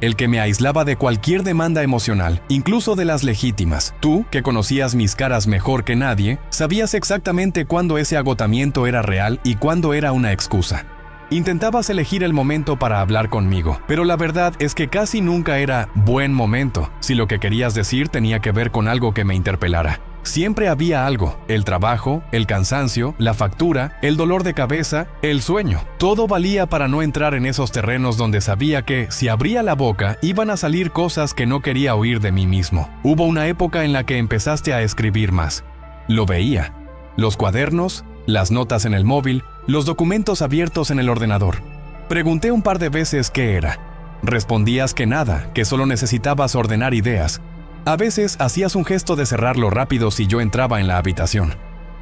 El que me aislaba de cualquier demanda emocional, incluso de las legítimas. Tú, que conocías mis caras mejor que nadie, sabías exactamente cuándo ese agotamiento era real y cuándo era una excusa. Intentabas elegir el momento para hablar conmigo, pero la verdad es que casi nunca era buen momento, si lo que querías decir tenía que ver con algo que me interpelara. Siempre había algo, el trabajo, el cansancio, la factura, el dolor de cabeza, el sueño. Todo valía para no entrar en esos terrenos donde sabía que, si abría la boca, iban a salir cosas que no quería oír de mí mismo. Hubo una época en la que empezaste a escribir más. Lo veía. Los cuadernos, las notas en el móvil, los documentos abiertos en el ordenador. Pregunté un par de veces qué era. Respondías que nada, que solo necesitabas ordenar ideas. A veces hacías un gesto de cerrarlo rápido si yo entraba en la habitación.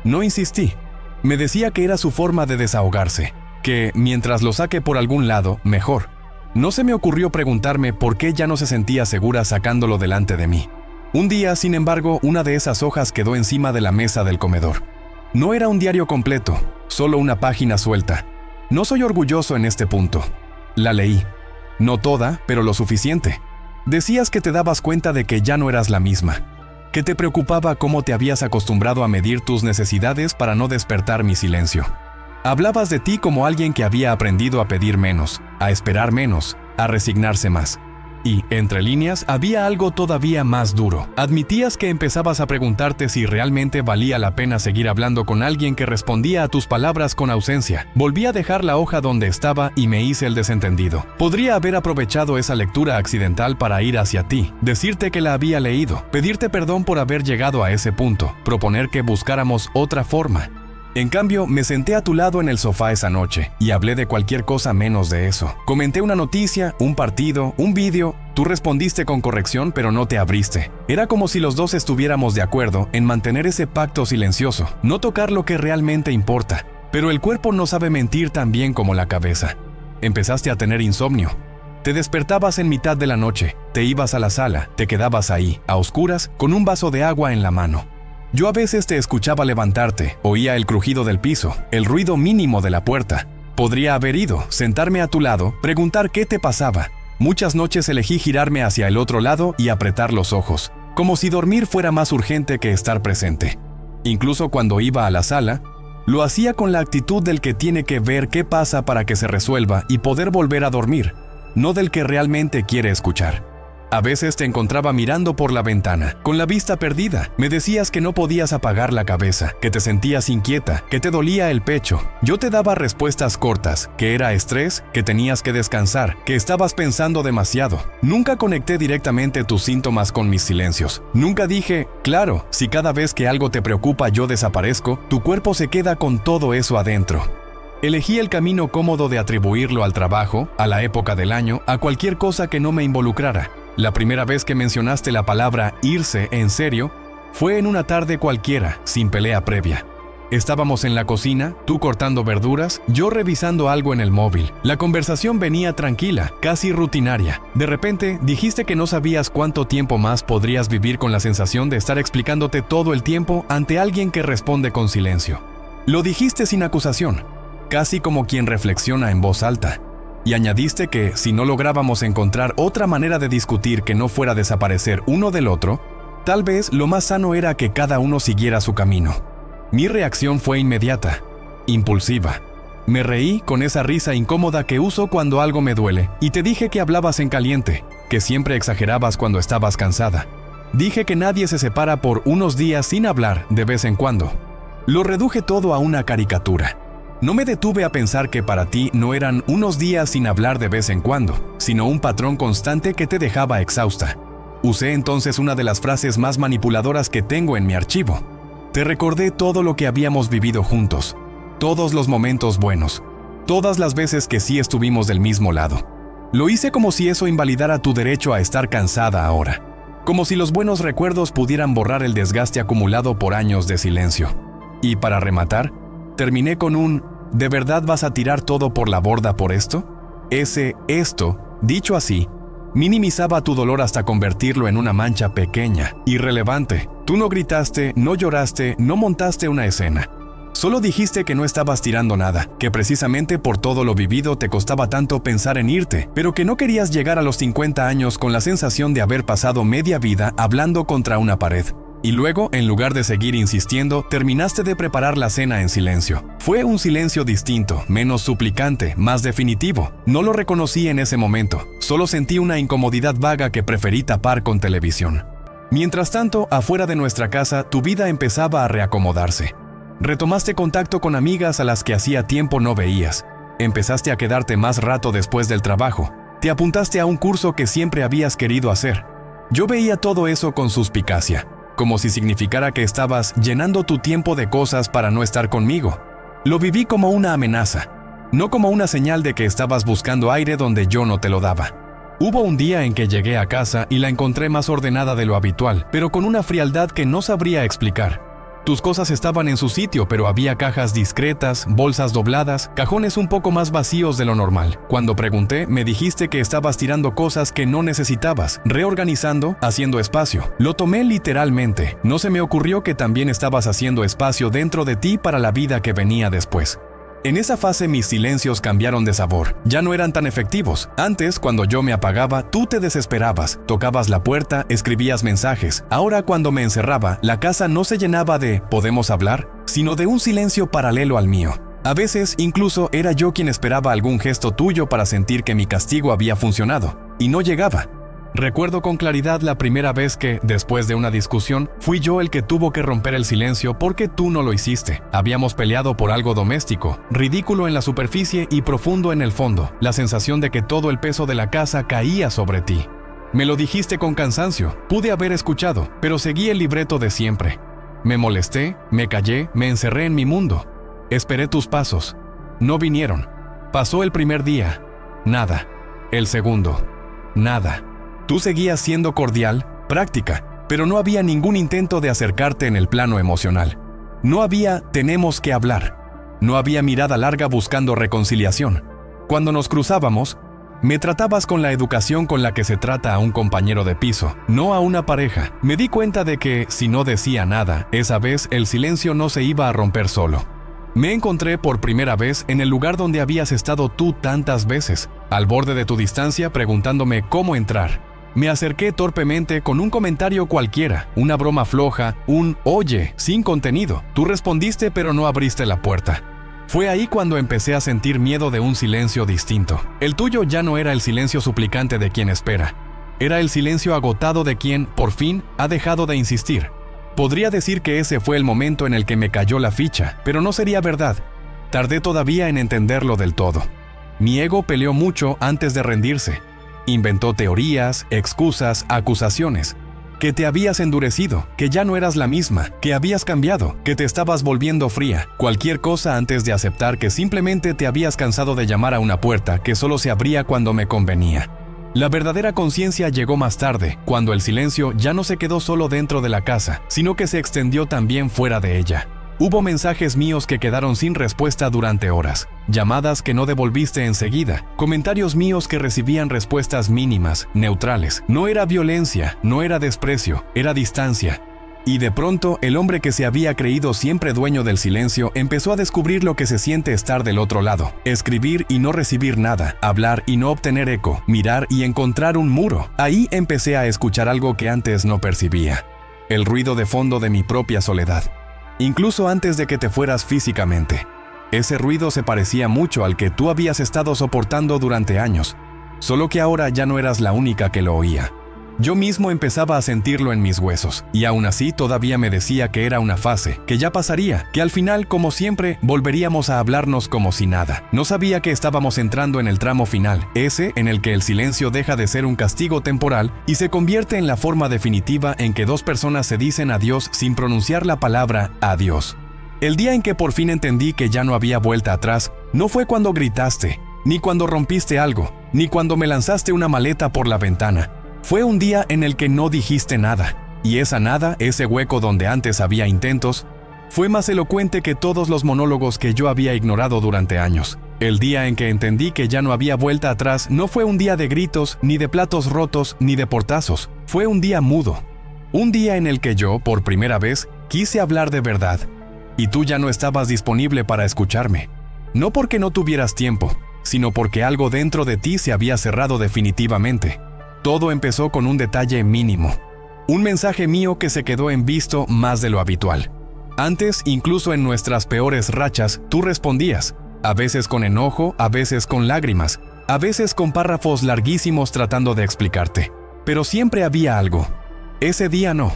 No insistí. Me decía que era su forma de desahogarse, que mientras lo saque por algún lado, mejor. No se me ocurrió preguntarme por qué ya no se sentía segura sacándolo delante de mí. Un día, sin embargo, una de esas hojas quedó encima de la mesa del comedor. No era un diario completo, solo una página suelta. No soy orgulloso en este punto. La leí. No toda, pero lo suficiente. Decías que te dabas cuenta de que ya no eras la misma, que te preocupaba cómo te habías acostumbrado a medir tus necesidades para no despertar mi silencio. Hablabas de ti como alguien que había aprendido a pedir menos, a esperar menos, a resignarse más. Y, entre líneas, había algo todavía más duro. Admitías que empezabas a preguntarte si realmente valía la pena seguir hablando con alguien que respondía a tus palabras con ausencia. Volví a dejar la hoja donde estaba y me hice el desentendido. Podría haber aprovechado esa lectura accidental para ir hacia ti, decirte que la había leído, pedirte perdón por haber llegado a ese punto, proponer que buscáramos otra forma. En cambio, me senté a tu lado en el sofá esa noche y hablé de cualquier cosa menos de eso. Comenté una noticia, un partido, un vídeo. Tú respondiste con corrección, pero no te abriste. Era como si los dos estuviéramos de acuerdo en mantener ese pacto silencioso, no tocar lo que realmente importa. Pero el cuerpo no sabe mentir tan bien como la cabeza. Empezaste a tener insomnio. Te despertabas en mitad de la noche, te ibas a la sala, te quedabas ahí, a oscuras, con un vaso de agua en la mano. Yo a veces te escuchaba levantarte, oía el crujido del piso, el ruido mínimo de la puerta. Podría haber ido, sentarme a tu lado, preguntar qué te pasaba. Muchas noches elegí girarme hacia el otro lado y apretar los ojos, como si dormir fuera más urgente que estar presente. Incluso cuando iba a la sala, lo hacía con la actitud del que tiene que ver qué pasa para que se resuelva y poder volver a dormir, no del que realmente quiere escuchar. A veces te encontraba mirando por la ventana, con la vista perdida. Me decías que no podías apagar la cabeza, que te sentías inquieta, que te dolía el pecho. Yo te daba respuestas cortas, que era estrés, que tenías que descansar, que estabas pensando demasiado. Nunca conecté directamente tus síntomas con mis silencios. Nunca dije, claro, si cada vez que algo te preocupa yo desaparezco, tu cuerpo se queda con todo eso adentro. Elegí el camino cómodo de atribuirlo al trabajo, a la época del año, a cualquier cosa que no me involucrara. La primera vez que mencionaste la palabra irse en serio fue en una tarde cualquiera, sin pelea previa. Estábamos en la cocina, tú cortando verduras, yo revisando algo en el móvil. La conversación venía tranquila, casi rutinaria. De repente, dijiste que no sabías cuánto tiempo más podrías vivir con la sensación de estar explicándote todo el tiempo ante alguien que responde con silencio. Lo dijiste sin acusación, casi como quien reflexiona en voz alta. Y añadiste que, si no lográbamos encontrar otra manera de discutir que no fuera desaparecer uno del otro, tal vez lo más sano era que cada uno siguiera su camino. Mi reacción fue inmediata, impulsiva. Me reí con esa risa incómoda que uso cuando algo me duele, y te dije que hablabas en caliente, que siempre exagerabas cuando estabas cansada. Dije que nadie se separa por unos días sin hablar de vez en cuando. Lo reduje todo a una caricatura. No me detuve a pensar que para ti no eran unos días sin hablar de vez en cuando, sino un patrón constante que te dejaba exhausta. Usé entonces una de las frases más manipuladoras que tengo en mi archivo. Te recordé todo lo que habíamos vivido juntos, todos los momentos buenos, todas las veces que sí estuvimos del mismo lado. Lo hice como si eso invalidara tu derecho a estar cansada ahora, como si los buenos recuerdos pudieran borrar el desgaste acumulado por años de silencio. Y para rematar, terminé con un ¿de verdad vas a tirar todo por la borda por esto? Esto, dicho así, minimizaba tu dolor hasta convertirlo en una mancha pequeña, irrelevante. Tú no gritaste, no lloraste, no montaste una escena. Solo dijiste que no estabas tirando nada, que precisamente por todo lo vivido te costaba tanto pensar en irte, pero que no querías llegar a los 50 años con la sensación de haber pasado media vida hablando contra una pared. Y luego, en lugar de seguir insistiendo, terminaste de preparar la cena en silencio. Fue un silencio distinto, menos suplicante, más definitivo. No lo reconocí en ese momento, solo sentí una incomodidad vaga que preferí tapar con televisión. Mientras tanto, afuera de nuestra casa, tu vida empezaba a reacomodarse. Retomaste contacto con amigas a las que hacía tiempo no veías. Empezaste a quedarte más rato después del trabajo. Te apuntaste a un curso que siempre habías querido hacer. Yo veía todo eso con suspicacia, como si significara que estabas llenando tu tiempo de cosas para no estar conmigo. Lo viví como una amenaza, no como una señal de que estabas buscando aire donde yo no te lo daba. Hubo un día en que llegué a casa y la encontré más ordenada de lo habitual, pero con una frialdad que no sabría explicar. Tus cosas estaban en su sitio, pero había cajas discretas, bolsas dobladas, cajones un poco más vacíos de lo normal. Cuando pregunté, me dijiste que estabas tirando cosas que no necesitabas, reorganizando, haciendo espacio. Lo tomé literalmente. No se me ocurrió que también estabas haciendo espacio dentro de ti para la vida que venía después. En esa fase mis silencios cambiaron de sabor, ya no eran tan efectivos. Antes, cuando yo me apagaba, tú te desesperabas, tocabas la puerta, escribías mensajes. Ahora, cuando me encerraba, la casa no se llenaba de ¿podemos hablar?, sino de un silencio paralelo al mío. A veces, incluso, era yo quien esperaba algún gesto tuyo para sentir que mi castigo había funcionado, y no llegaba. Recuerdo con claridad la primera vez que, después de una discusión, fui yo el que tuvo que romper el silencio porque tú no lo hiciste. Habíamos peleado por algo doméstico, ridículo en la superficie y profundo en el fondo, la sensación de que todo el peso de la casa caía sobre ti. Me lo dijiste con cansancio, pude haber escuchado, pero seguí el libreto de siempre. Me molesté, me callé, me encerré en mi mundo. Esperé tus pasos. No vinieron. Pasó el primer día. Nada. El segundo. Nada. Tú seguías siendo cordial, práctica, pero no había ningún intento de acercarte en el plano emocional. No había tenemos que hablar. No había mirada larga buscando reconciliación. Cuando nos cruzábamos, me tratabas con la educación con la que se trata a un compañero de piso, no a una pareja. Me di cuenta de que, si no decía nada, esa vez el silencio no se iba a romper solo. Me encontré por primera vez en el lugar donde habías estado tú tantas veces, al borde de tu distancia preguntándome cómo entrar. Me acerqué torpemente con un comentario cualquiera, una broma floja, un «oye», sin contenido. Tú respondiste pero no abriste la puerta. Fue ahí cuando empecé a sentir miedo de un silencio distinto. El tuyo ya no era el silencio suplicante de quien espera. Era el silencio agotado de quien, por fin, ha dejado de insistir. Podría decir que ese fue el momento en el que me cayó la ficha, pero no sería verdad. Tardé todavía en entenderlo del todo. Mi ego peleó mucho antes de rendirse. Inventó teorías, excusas, acusaciones. Que te habías endurecido, que ya no eras la misma, que habías cambiado, que te estabas volviendo fría. Cualquier cosa antes de aceptar que simplemente te habías cansado de llamar a una puerta que solo se abría cuando me convenía. La verdadera conciencia llegó más tarde, cuando el silencio ya no se quedó solo dentro de la casa, sino que se extendió también fuera de ella. Hubo mensajes míos que quedaron sin respuesta durante horas, llamadas que no devolviste enseguida, comentarios míos que recibían respuestas mínimas, neutrales. No era violencia, no era desprecio, era distancia. Y de pronto, el hombre que se había creído siempre dueño del silencio empezó a descubrir lo que se siente estar del otro lado. Escribir y no recibir nada, hablar y no obtener eco, mirar y encontrar un muro. Ahí empecé a escuchar algo que antes no percibía. El ruido de fondo de mi propia soledad. Incluso antes de que te fueras físicamente. Ese ruido se parecía mucho al que tú habías estado soportando durante años, solo que ahora ya no eras la única que lo oía. Yo mismo empezaba a sentirlo en mis huesos, y aún así todavía me decía que era una fase, que ya pasaría, que al final, como siempre, volveríamos a hablarnos como si nada. No sabía que estábamos entrando en el tramo final, ese en el que el silencio deja de ser un castigo temporal y se convierte en la forma definitiva en que dos personas se dicen adiós sin pronunciar la palabra adiós. El día en que por fin entendí que ya no había vuelta atrás, no fue cuando gritaste, ni cuando rompiste algo, ni cuando me lanzaste una maleta por la ventana. Fue un día en el que no dijiste nada, y esa nada, ese hueco donde antes había intentos, fue más elocuente que todos los monólogos que yo había ignorado durante años. El día en que entendí que ya no había vuelta atrás no fue un día de gritos, ni de platos rotos, ni de portazos. Fue un día mudo. Un día en el que yo, por primera vez, quise hablar de verdad, y tú ya no estabas disponible para escucharme. No porque no tuvieras tiempo, sino porque algo dentro de ti se había cerrado definitivamente. Todo empezó con un detalle mínimo. Un mensaje mío que se quedó en visto más de lo habitual. Antes, incluso en nuestras peores rachas, tú respondías, a veces con enojo, a veces con lágrimas, a veces con párrafos larguísimos tratando de explicarte. Pero siempre había algo. Ese día no.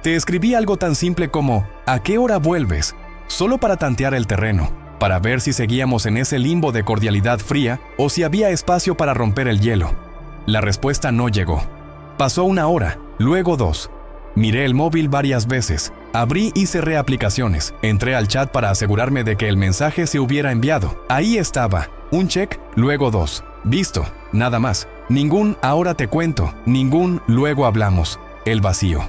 Te escribí algo tan simple como, ¿a qué hora vuelves? Solo para tantear el terreno, para ver si seguíamos en ese limbo de cordialidad fría o si había espacio para romper el hielo. La respuesta no llegó. Pasó una hora, luego 2. Miré el móvil varias veces. Abrí y cerré aplicaciones. Entré al chat para asegurarme de que el mensaje se hubiera enviado. Ahí estaba. Un check, luego 2. Visto. Nada más. Ningún ahora te cuento. Ningún luego hablamos. El vacío.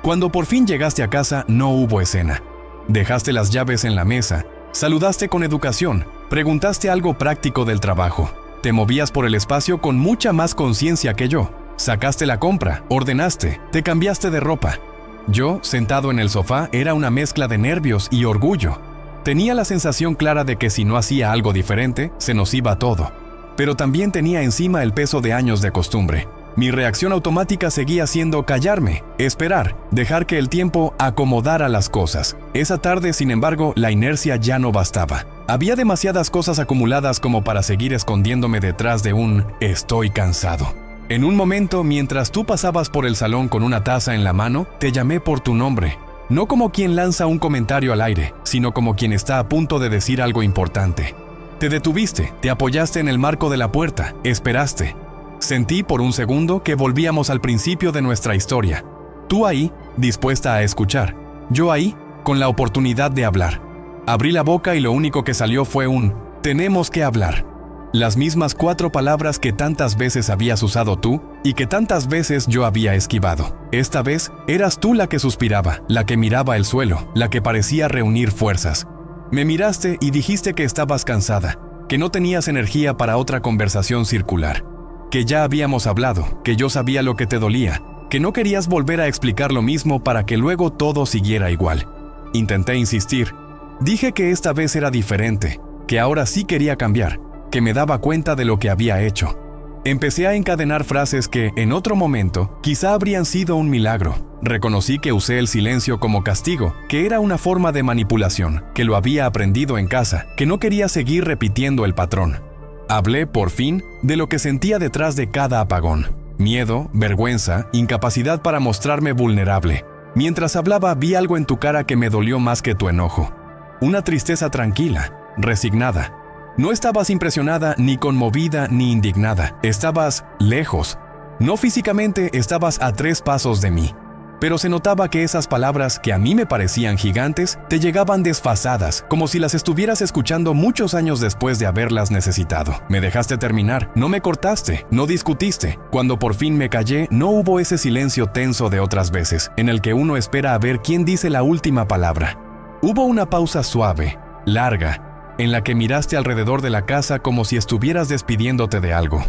Cuando por fin llegaste a casa, no hubo escena. Dejaste las llaves en la mesa. Saludaste con educación. Preguntaste algo práctico del trabajo. Te movías por el espacio con mucha más conciencia que yo. Sacaste la compra, ordenaste, te cambiaste de ropa. Yo, sentado en el sofá, era una mezcla de nervios y orgullo. Tenía la sensación clara de que si no hacía algo diferente, se nos iba todo. Pero también tenía encima el peso de años de costumbre. Mi reacción automática seguía siendo callarme, esperar, dejar que el tiempo acomodara las cosas. Esa tarde, sin embargo, la inercia ya no bastaba. Había demasiadas cosas acumuladas como para seguir escondiéndome detrás de un «estoy cansado». En un momento, mientras tú pasabas por el salón con una taza en la mano, te llamé por tu nombre. No como quien lanza un comentario al aire, sino como quien está a punto de decir algo importante. Te detuviste, te apoyaste en el marco de la puerta, esperaste. Sentí por un segundo que volvíamos al principio de nuestra historia. Tú ahí, dispuesta a escuchar. Yo ahí, con la oportunidad de hablar. Abrí la boca y lo único que salió fue un «tenemos que hablar». Las mismas 4 palabras que tantas veces habías usado tú y que tantas veces yo había esquivado. Esta vez, eras tú la que suspiraba, la que miraba el suelo, la que parecía reunir fuerzas. Me miraste y dijiste que estabas cansada, que no tenías energía para otra conversación circular, que ya habíamos hablado, que yo sabía lo que te dolía, que no querías volver a explicar lo mismo para que luego todo siguiera igual. Intenté insistir. Dije que esta vez era diferente, que ahora sí quería cambiar, que me daba cuenta de lo que había hecho. Empecé a encadenar frases que, en otro momento, quizá habrían sido un milagro. Reconocí que usé el silencio como castigo, que era una forma de manipulación, que lo había aprendido en casa, que no quería seguir repitiendo el patrón. Hablé, por fin, de lo que sentía detrás de cada apagón. Miedo, vergüenza, incapacidad para mostrarme vulnerable. Mientras hablaba, vi algo en tu cara que me dolió más que tu enojo. Una tristeza tranquila, resignada. No estabas impresionada, ni conmovida, ni indignada. Estabas lejos. No físicamente, estabas a 3 pasos de mí. Pero se notaba que esas palabras, que a mí me parecían gigantes, te llegaban desfasadas, como si las estuvieras escuchando muchos años después de haberlas necesitado. Me dejaste terminar, no me cortaste, no discutiste. Cuando por fin me callé, no hubo ese silencio tenso de otras veces, en el que uno espera a ver quién dice la última palabra. Hubo una pausa suave, larga, en la que miraste alrededor de la casa como si estuvieras despidiéndote de algo.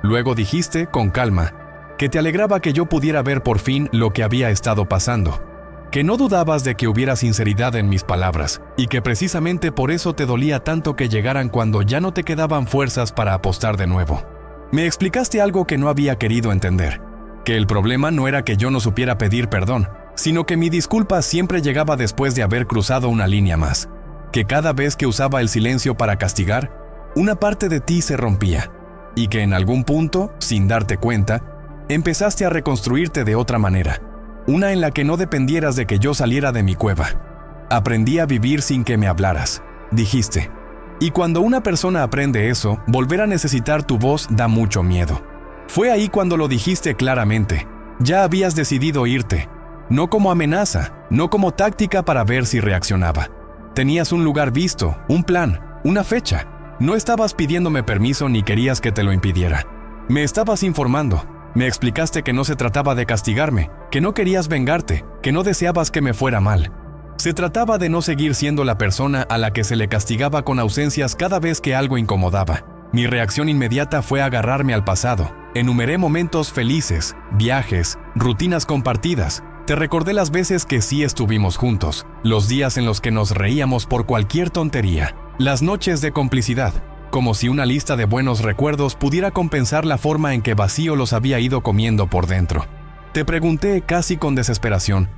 Luego dijiste, con calma, que te alegraba que yo pudiera ver por fin lo que había estado pasando, que no dudabas de que hubiera sinceridad en mis palabras, y que precisamente por eso te dolía tanto que llegaran cuando ya no te quedaban fuerzas para apostar de nuevo. Me explicaste algo que no había querido entender, que el problema no era que yo no supiera pedir perdón, sino que mi disculpa siempre llegaba después de haber cruzado una línea más, que cada vez que usaba el silencio para castigar, una parte de ti se rompía, y que en algún punto, sin darte cuenta, empezaste a reconstruirte de otra manera, una en la que no dependieras de que yo saliera de mi cueva. Aprendí a vivir sin que me hablaras, dijiste. Y cuando una persona aprende eso, volver a necesitar tu voz da mucho miedo. Fue ahí cuando lo dijiste claramente. Ya habías decidido irte, no como amenaza, no como táctica para ver si reaccionaba. Tenías un lugar visto, un plan, una fecha. No estabas pidiéndome permiso ni querías que te lo impidiera. Me estabas informando. Me explicaste que no se trataba de castigarme, que no querías vengarte, que no deseabas que me fuera mal. Se trataba de no seguir siendo la persona a la que se le castigaba con ausencias cada vez que algo incomodaba. Mi reacción inmediata fue agarrarme al pasado. Enumeré momentos felices, viajes, rutinas compartidas. Te recordé las veces que sí estuvimos juntos, los días en los que nos reíamos por cualquier tontería, las noches de complicidad, como si una lista de buenos recuerdos pudiera compensar la forma en que vacío los había ido comiendo por dentro. Te pregunté casi con desesperación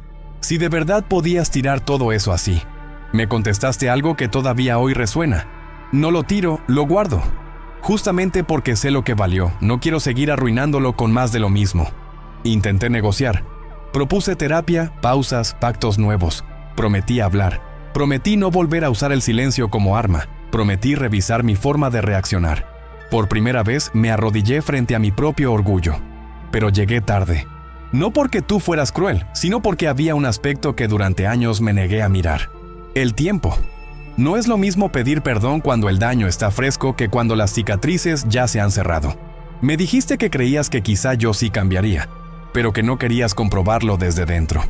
si de verdad podías tirar todo eso así. Me contestaste algo que todavía hoy resuena. No lo tiro, lo guardo. Justamente porque sé lo que valió, no quiero seguir arruinándolo con más de lo mismo. Intenté negociar. Propuse terapia, pausas, pactos nuevos. Prometí hablar. Prometí no volver a usar el silencio como arma. Prometí revisar mi forma de reaccionar. Por primera vez me arrodillé frente a mi propio orgullo. Pero llegué tarde. No porque tú fueras cruel, sino porque había un aspecto que durante años me negué a mirar. El tiempo. No es lo mismo pedir perdón cuando el daño está fresco que cuando las cicatrices ya se han cerrado. Me dijiste que creías que quizá yo sí cambiaría, pero que no querías comprobarlo desde dentro.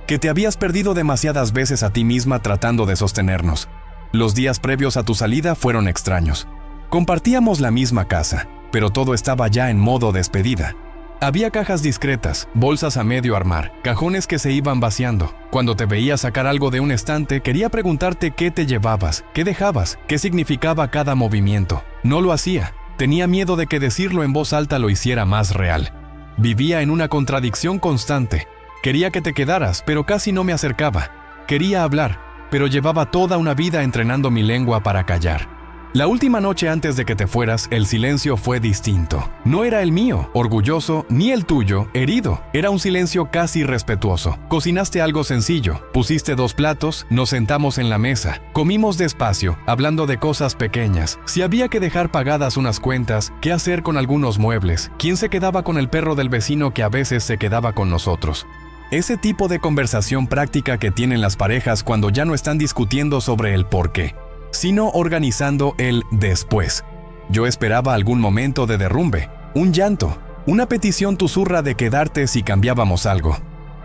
Que te habías perdido demasiadas veces a ti misma tratando de sostenernos. Los días previos a tu salida fueron extraños. Compartíamos la misma casa, pero todo estaba ya en modo despedida. Había cajas discretas, bolsas a medio armar, cajones que se iban vaciando. Cuando te veía sacar algo de un estante, quería preguntarte qué te llevabas, qué dejabas, qué significaba cada movimiento. No lo hacía. Tenía miedo de que decirlo en voz alta lo hiciera más real. Vivía en una contradicción constante. Quería que te quedaras, pero casi no me acercaba. Quería hablar, pero llevaba toda una vida entrenando mi lengua para callar. La última noche antes de que te fueras, el silencio fue distinto. No era el mío, orgulloso, ni el tuyo, herido. Era un silencio casi respetuoso. Cocinaste algo sencillo, pusiste 2 platos, nos sentamos en la mesa. Comimos despacio, hablando de cosas pequeñas. Si había que dejar pagadas unas cuentas, qué hacer con algunos muebles, quién se quedaba con el perro del vecino que a veces se quedaba con nosotros. Ese tipo de conversación práctica que tienen las parejas cuando ya no están discutiendo sobre el por qué, sino organizando el después. Yo esperaba algún momento de derrumbe, un llanto, una petición tusurra de quedarte si cambiábamos algo.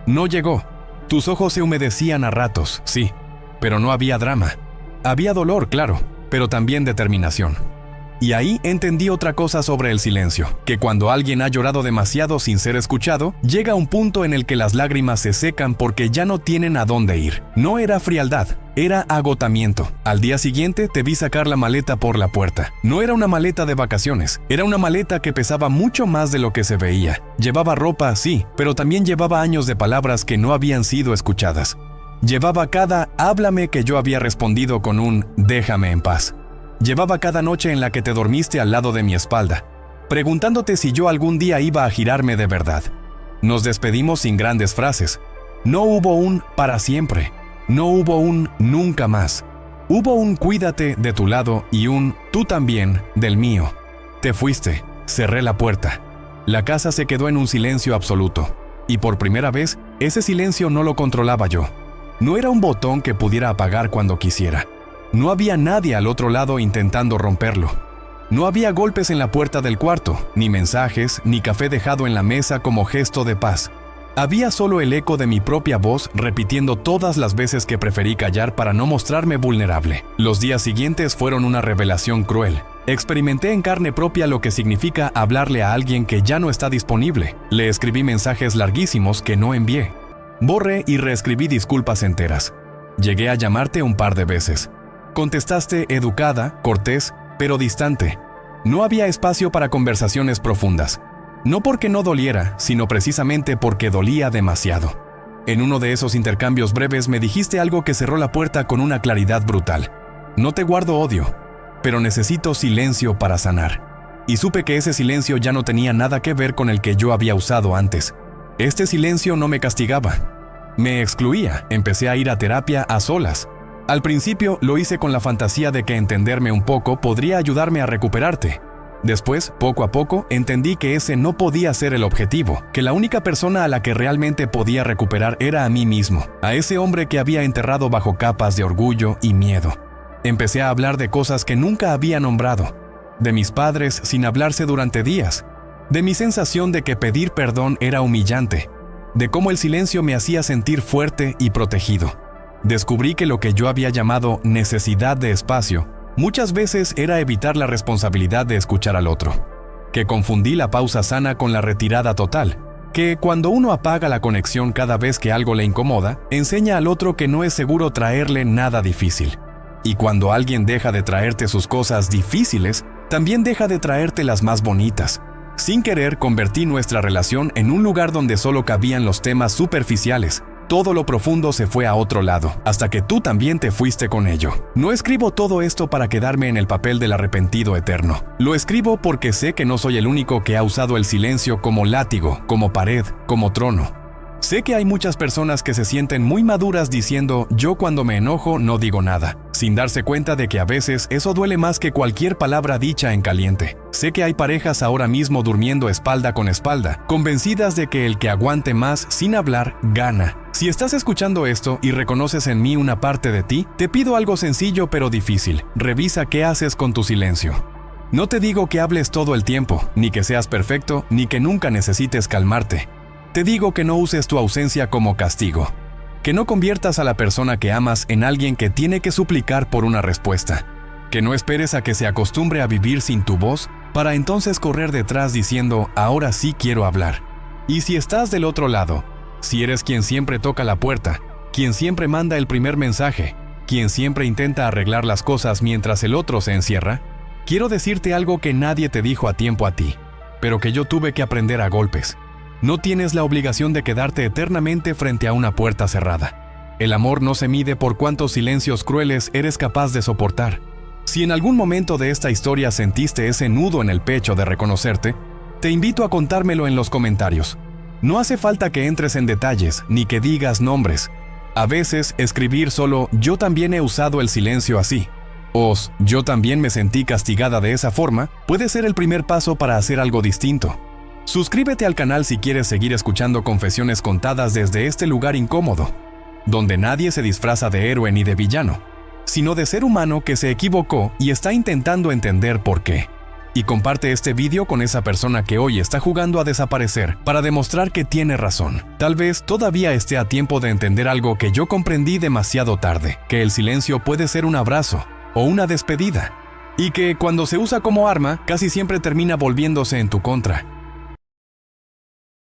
No llegó. Tus ojos se humedecían a ratos, sí, pero no había drama. Había dolor, claro, pero también determinación. Y ahí entendí otra cosa sobre el silencio, que cuando alguien ha llorado demasiado sin ser escuchado, llega un punto en el que las lágrimas se secan porque ya no tienen a dónde ir. No era frialdad, era agotamiento. Al día siguiente te vi sacar la maleta por la puerta. No era una maleta de vacaciones, era una maleta que pesaba mucho más de lo que se veía. Llevaba ropa, sí, pero también llevaba años de palabras que no habían sido escuchadas. Llevaba cada háblame que yo había respondido con un déjame en paz. Llevaba cada noche en la que te dormiste al lado de mi espalda, preguntándote si yo algún día iba a girarme de verdad. Nos despedimos sin grandes frases. No hubo un para siempre. No hubo un nunca más. Hubo un cuídate de tu lado y un tú también del mío. Te fuiste. Cerré la puerta. La casa se quedó en un silencio absoluto. Y por primera vez, ese silencio no lo controlaba yo. No era un botón que pudiera apagar cuando quisiera. No había nadie al otro lado intentando romperlo. No había golpes en la puerta del cuarto, ni mensajes, ni café dejado en la mesa como gesto de paz. Había solo el eco de mi propia voz repitiendo todas las veces que preferí callar para no mostrarme vulnerable. Los días siguientes fueron una revelación cruel. Experimenté en carne propia lo que significa hablarle a alguien que ya no está disponible. Le escribí mensajes larguísimos que no envié. Borré y reescribí disculpas enteras. Llegué a llamarte un par de veces. Contestaste educada, cortés, pero distante. No había espacio para conversaciones profundas. No porque no doliera, sino precisamente porque dolía demasiado. En uno de esos intercambios breves me dijiste algo que cerró la puerta con una claridad brutal. No te guardo odio, pero necesito silencio para sanar. Y supe que ese silencio ya no tenía nada que ver con el que yo había usado antes. Este silencio no me castigaba. Me excluía, empecé a ir a terapia a solas. Al principio lo hice con la fantasía de que entenderme un poco podría ayudarme a recuperarte. Después, poco a poco, entendí que ese no podía ser el objetivo, que la única persona a la que realmente podía recuperar era a mí mismo, a ese hombre que había enterrado bajo capas de orgullo y miedo. Empecé a hablar de cosas que nunca había nombrado, de mis padres sin hablarse durante días, de mi sensación de que pedir perdón era humillante, de cómo el silencio me hacía sentir fuerte y protegido. Descubrí que lo que yo había llamado necesidad de espacio, muchas veces era evitar la responsabilidad de escuchar al otro. Que confundí la pausa sana con la retirada total. Que cuando uno apaga la conexión cada vez que algo le incomoda, enseña al otro que no es seguro traerle nada difícil. Y cuando alguien deja de traerte sus cosas difíciles, también deja de traerte las más bonitas. Sin querer, convertí nuestra relación en un lugar donde solo cabían los temas superficiales. Todo lo profundo se fue a otro lado, hasta que tú también te fuiste con ello. No escribo todo esto para quedarme en el papel del arrepentido eterno. Lo escribo porque sé que no soy el único que ha usado el silencio como látigo, como pared, como trono. Sé que hay muchas personas que se sienten muy maduras diciendo yo cuando me enojo no digo nada, sin darse cuenta de que a veces eso duele más que cualquier palabra dicha en caliente. Sé que hay parejas ahora mismo durmiendo espalda con espalda, convencidas de que el que aguante más sin hablar gana. Si estás escuchando esto y reconoces en mí una parte de ti, te pido algo sencillo pero difícil. Revisa qué haces con tu silencio. No te digo que hables todo el tiempo, ni que seas perfecto, ni que nunca necesites calmarte. Te digo que no uses tu ausencia como castigo. Que no conviertas a la persona que amas en alguien que tiene que suplicar por una respuesta. Que no esperes a que se acostumbre a vivir sin tu voz para entonces correr detrás diciendo ahora sí quiero hablar. Y si estás del otro lado, si eres quien siempre toca la puerta, quien siempre manda el primer mensaje, quien siempre intenta arreglar las cosas mientras el otro se encierra, quiero decirte algo que nadie te dijo a tiempo a ti, pero que yo tuve que aprender a golpes. No tienes la obligación de quedarte eternamente frente a una puerta cerrada. El amor no se mide por cuántos silencios crueles eres capaz de soportar, Si en algún momento de esta historia sentiste ese nudo en el pecho de reconocerte, te invito a contármelo en los comentarios. No hace falta que entres en detalles ni que digas nombres. A veces escribir solo "yo también he usado el silencio así" o "yo también me sentí castigada de esa forma" puede ser el primer paso para hacer algo distinto. Suscríbete al canal si quieres seguir escuchando confesiones contadas desde este lugar incómodo, donde nadie se disfraza de héroe ni de villano, sino de ser humano que se equivocó y está intentando entender por qué. Y comparte este video con esa persona que hoy está jugando a desaparecer para demostrar que tiene razón. Tal vez todavía esté a tiempo de entender algo que yo comprendí demasiado tarde, que el silencio puede ser un abrazo o una despedida, y que cuando se usa como arma casi siempre termina volviéndose en tu contra.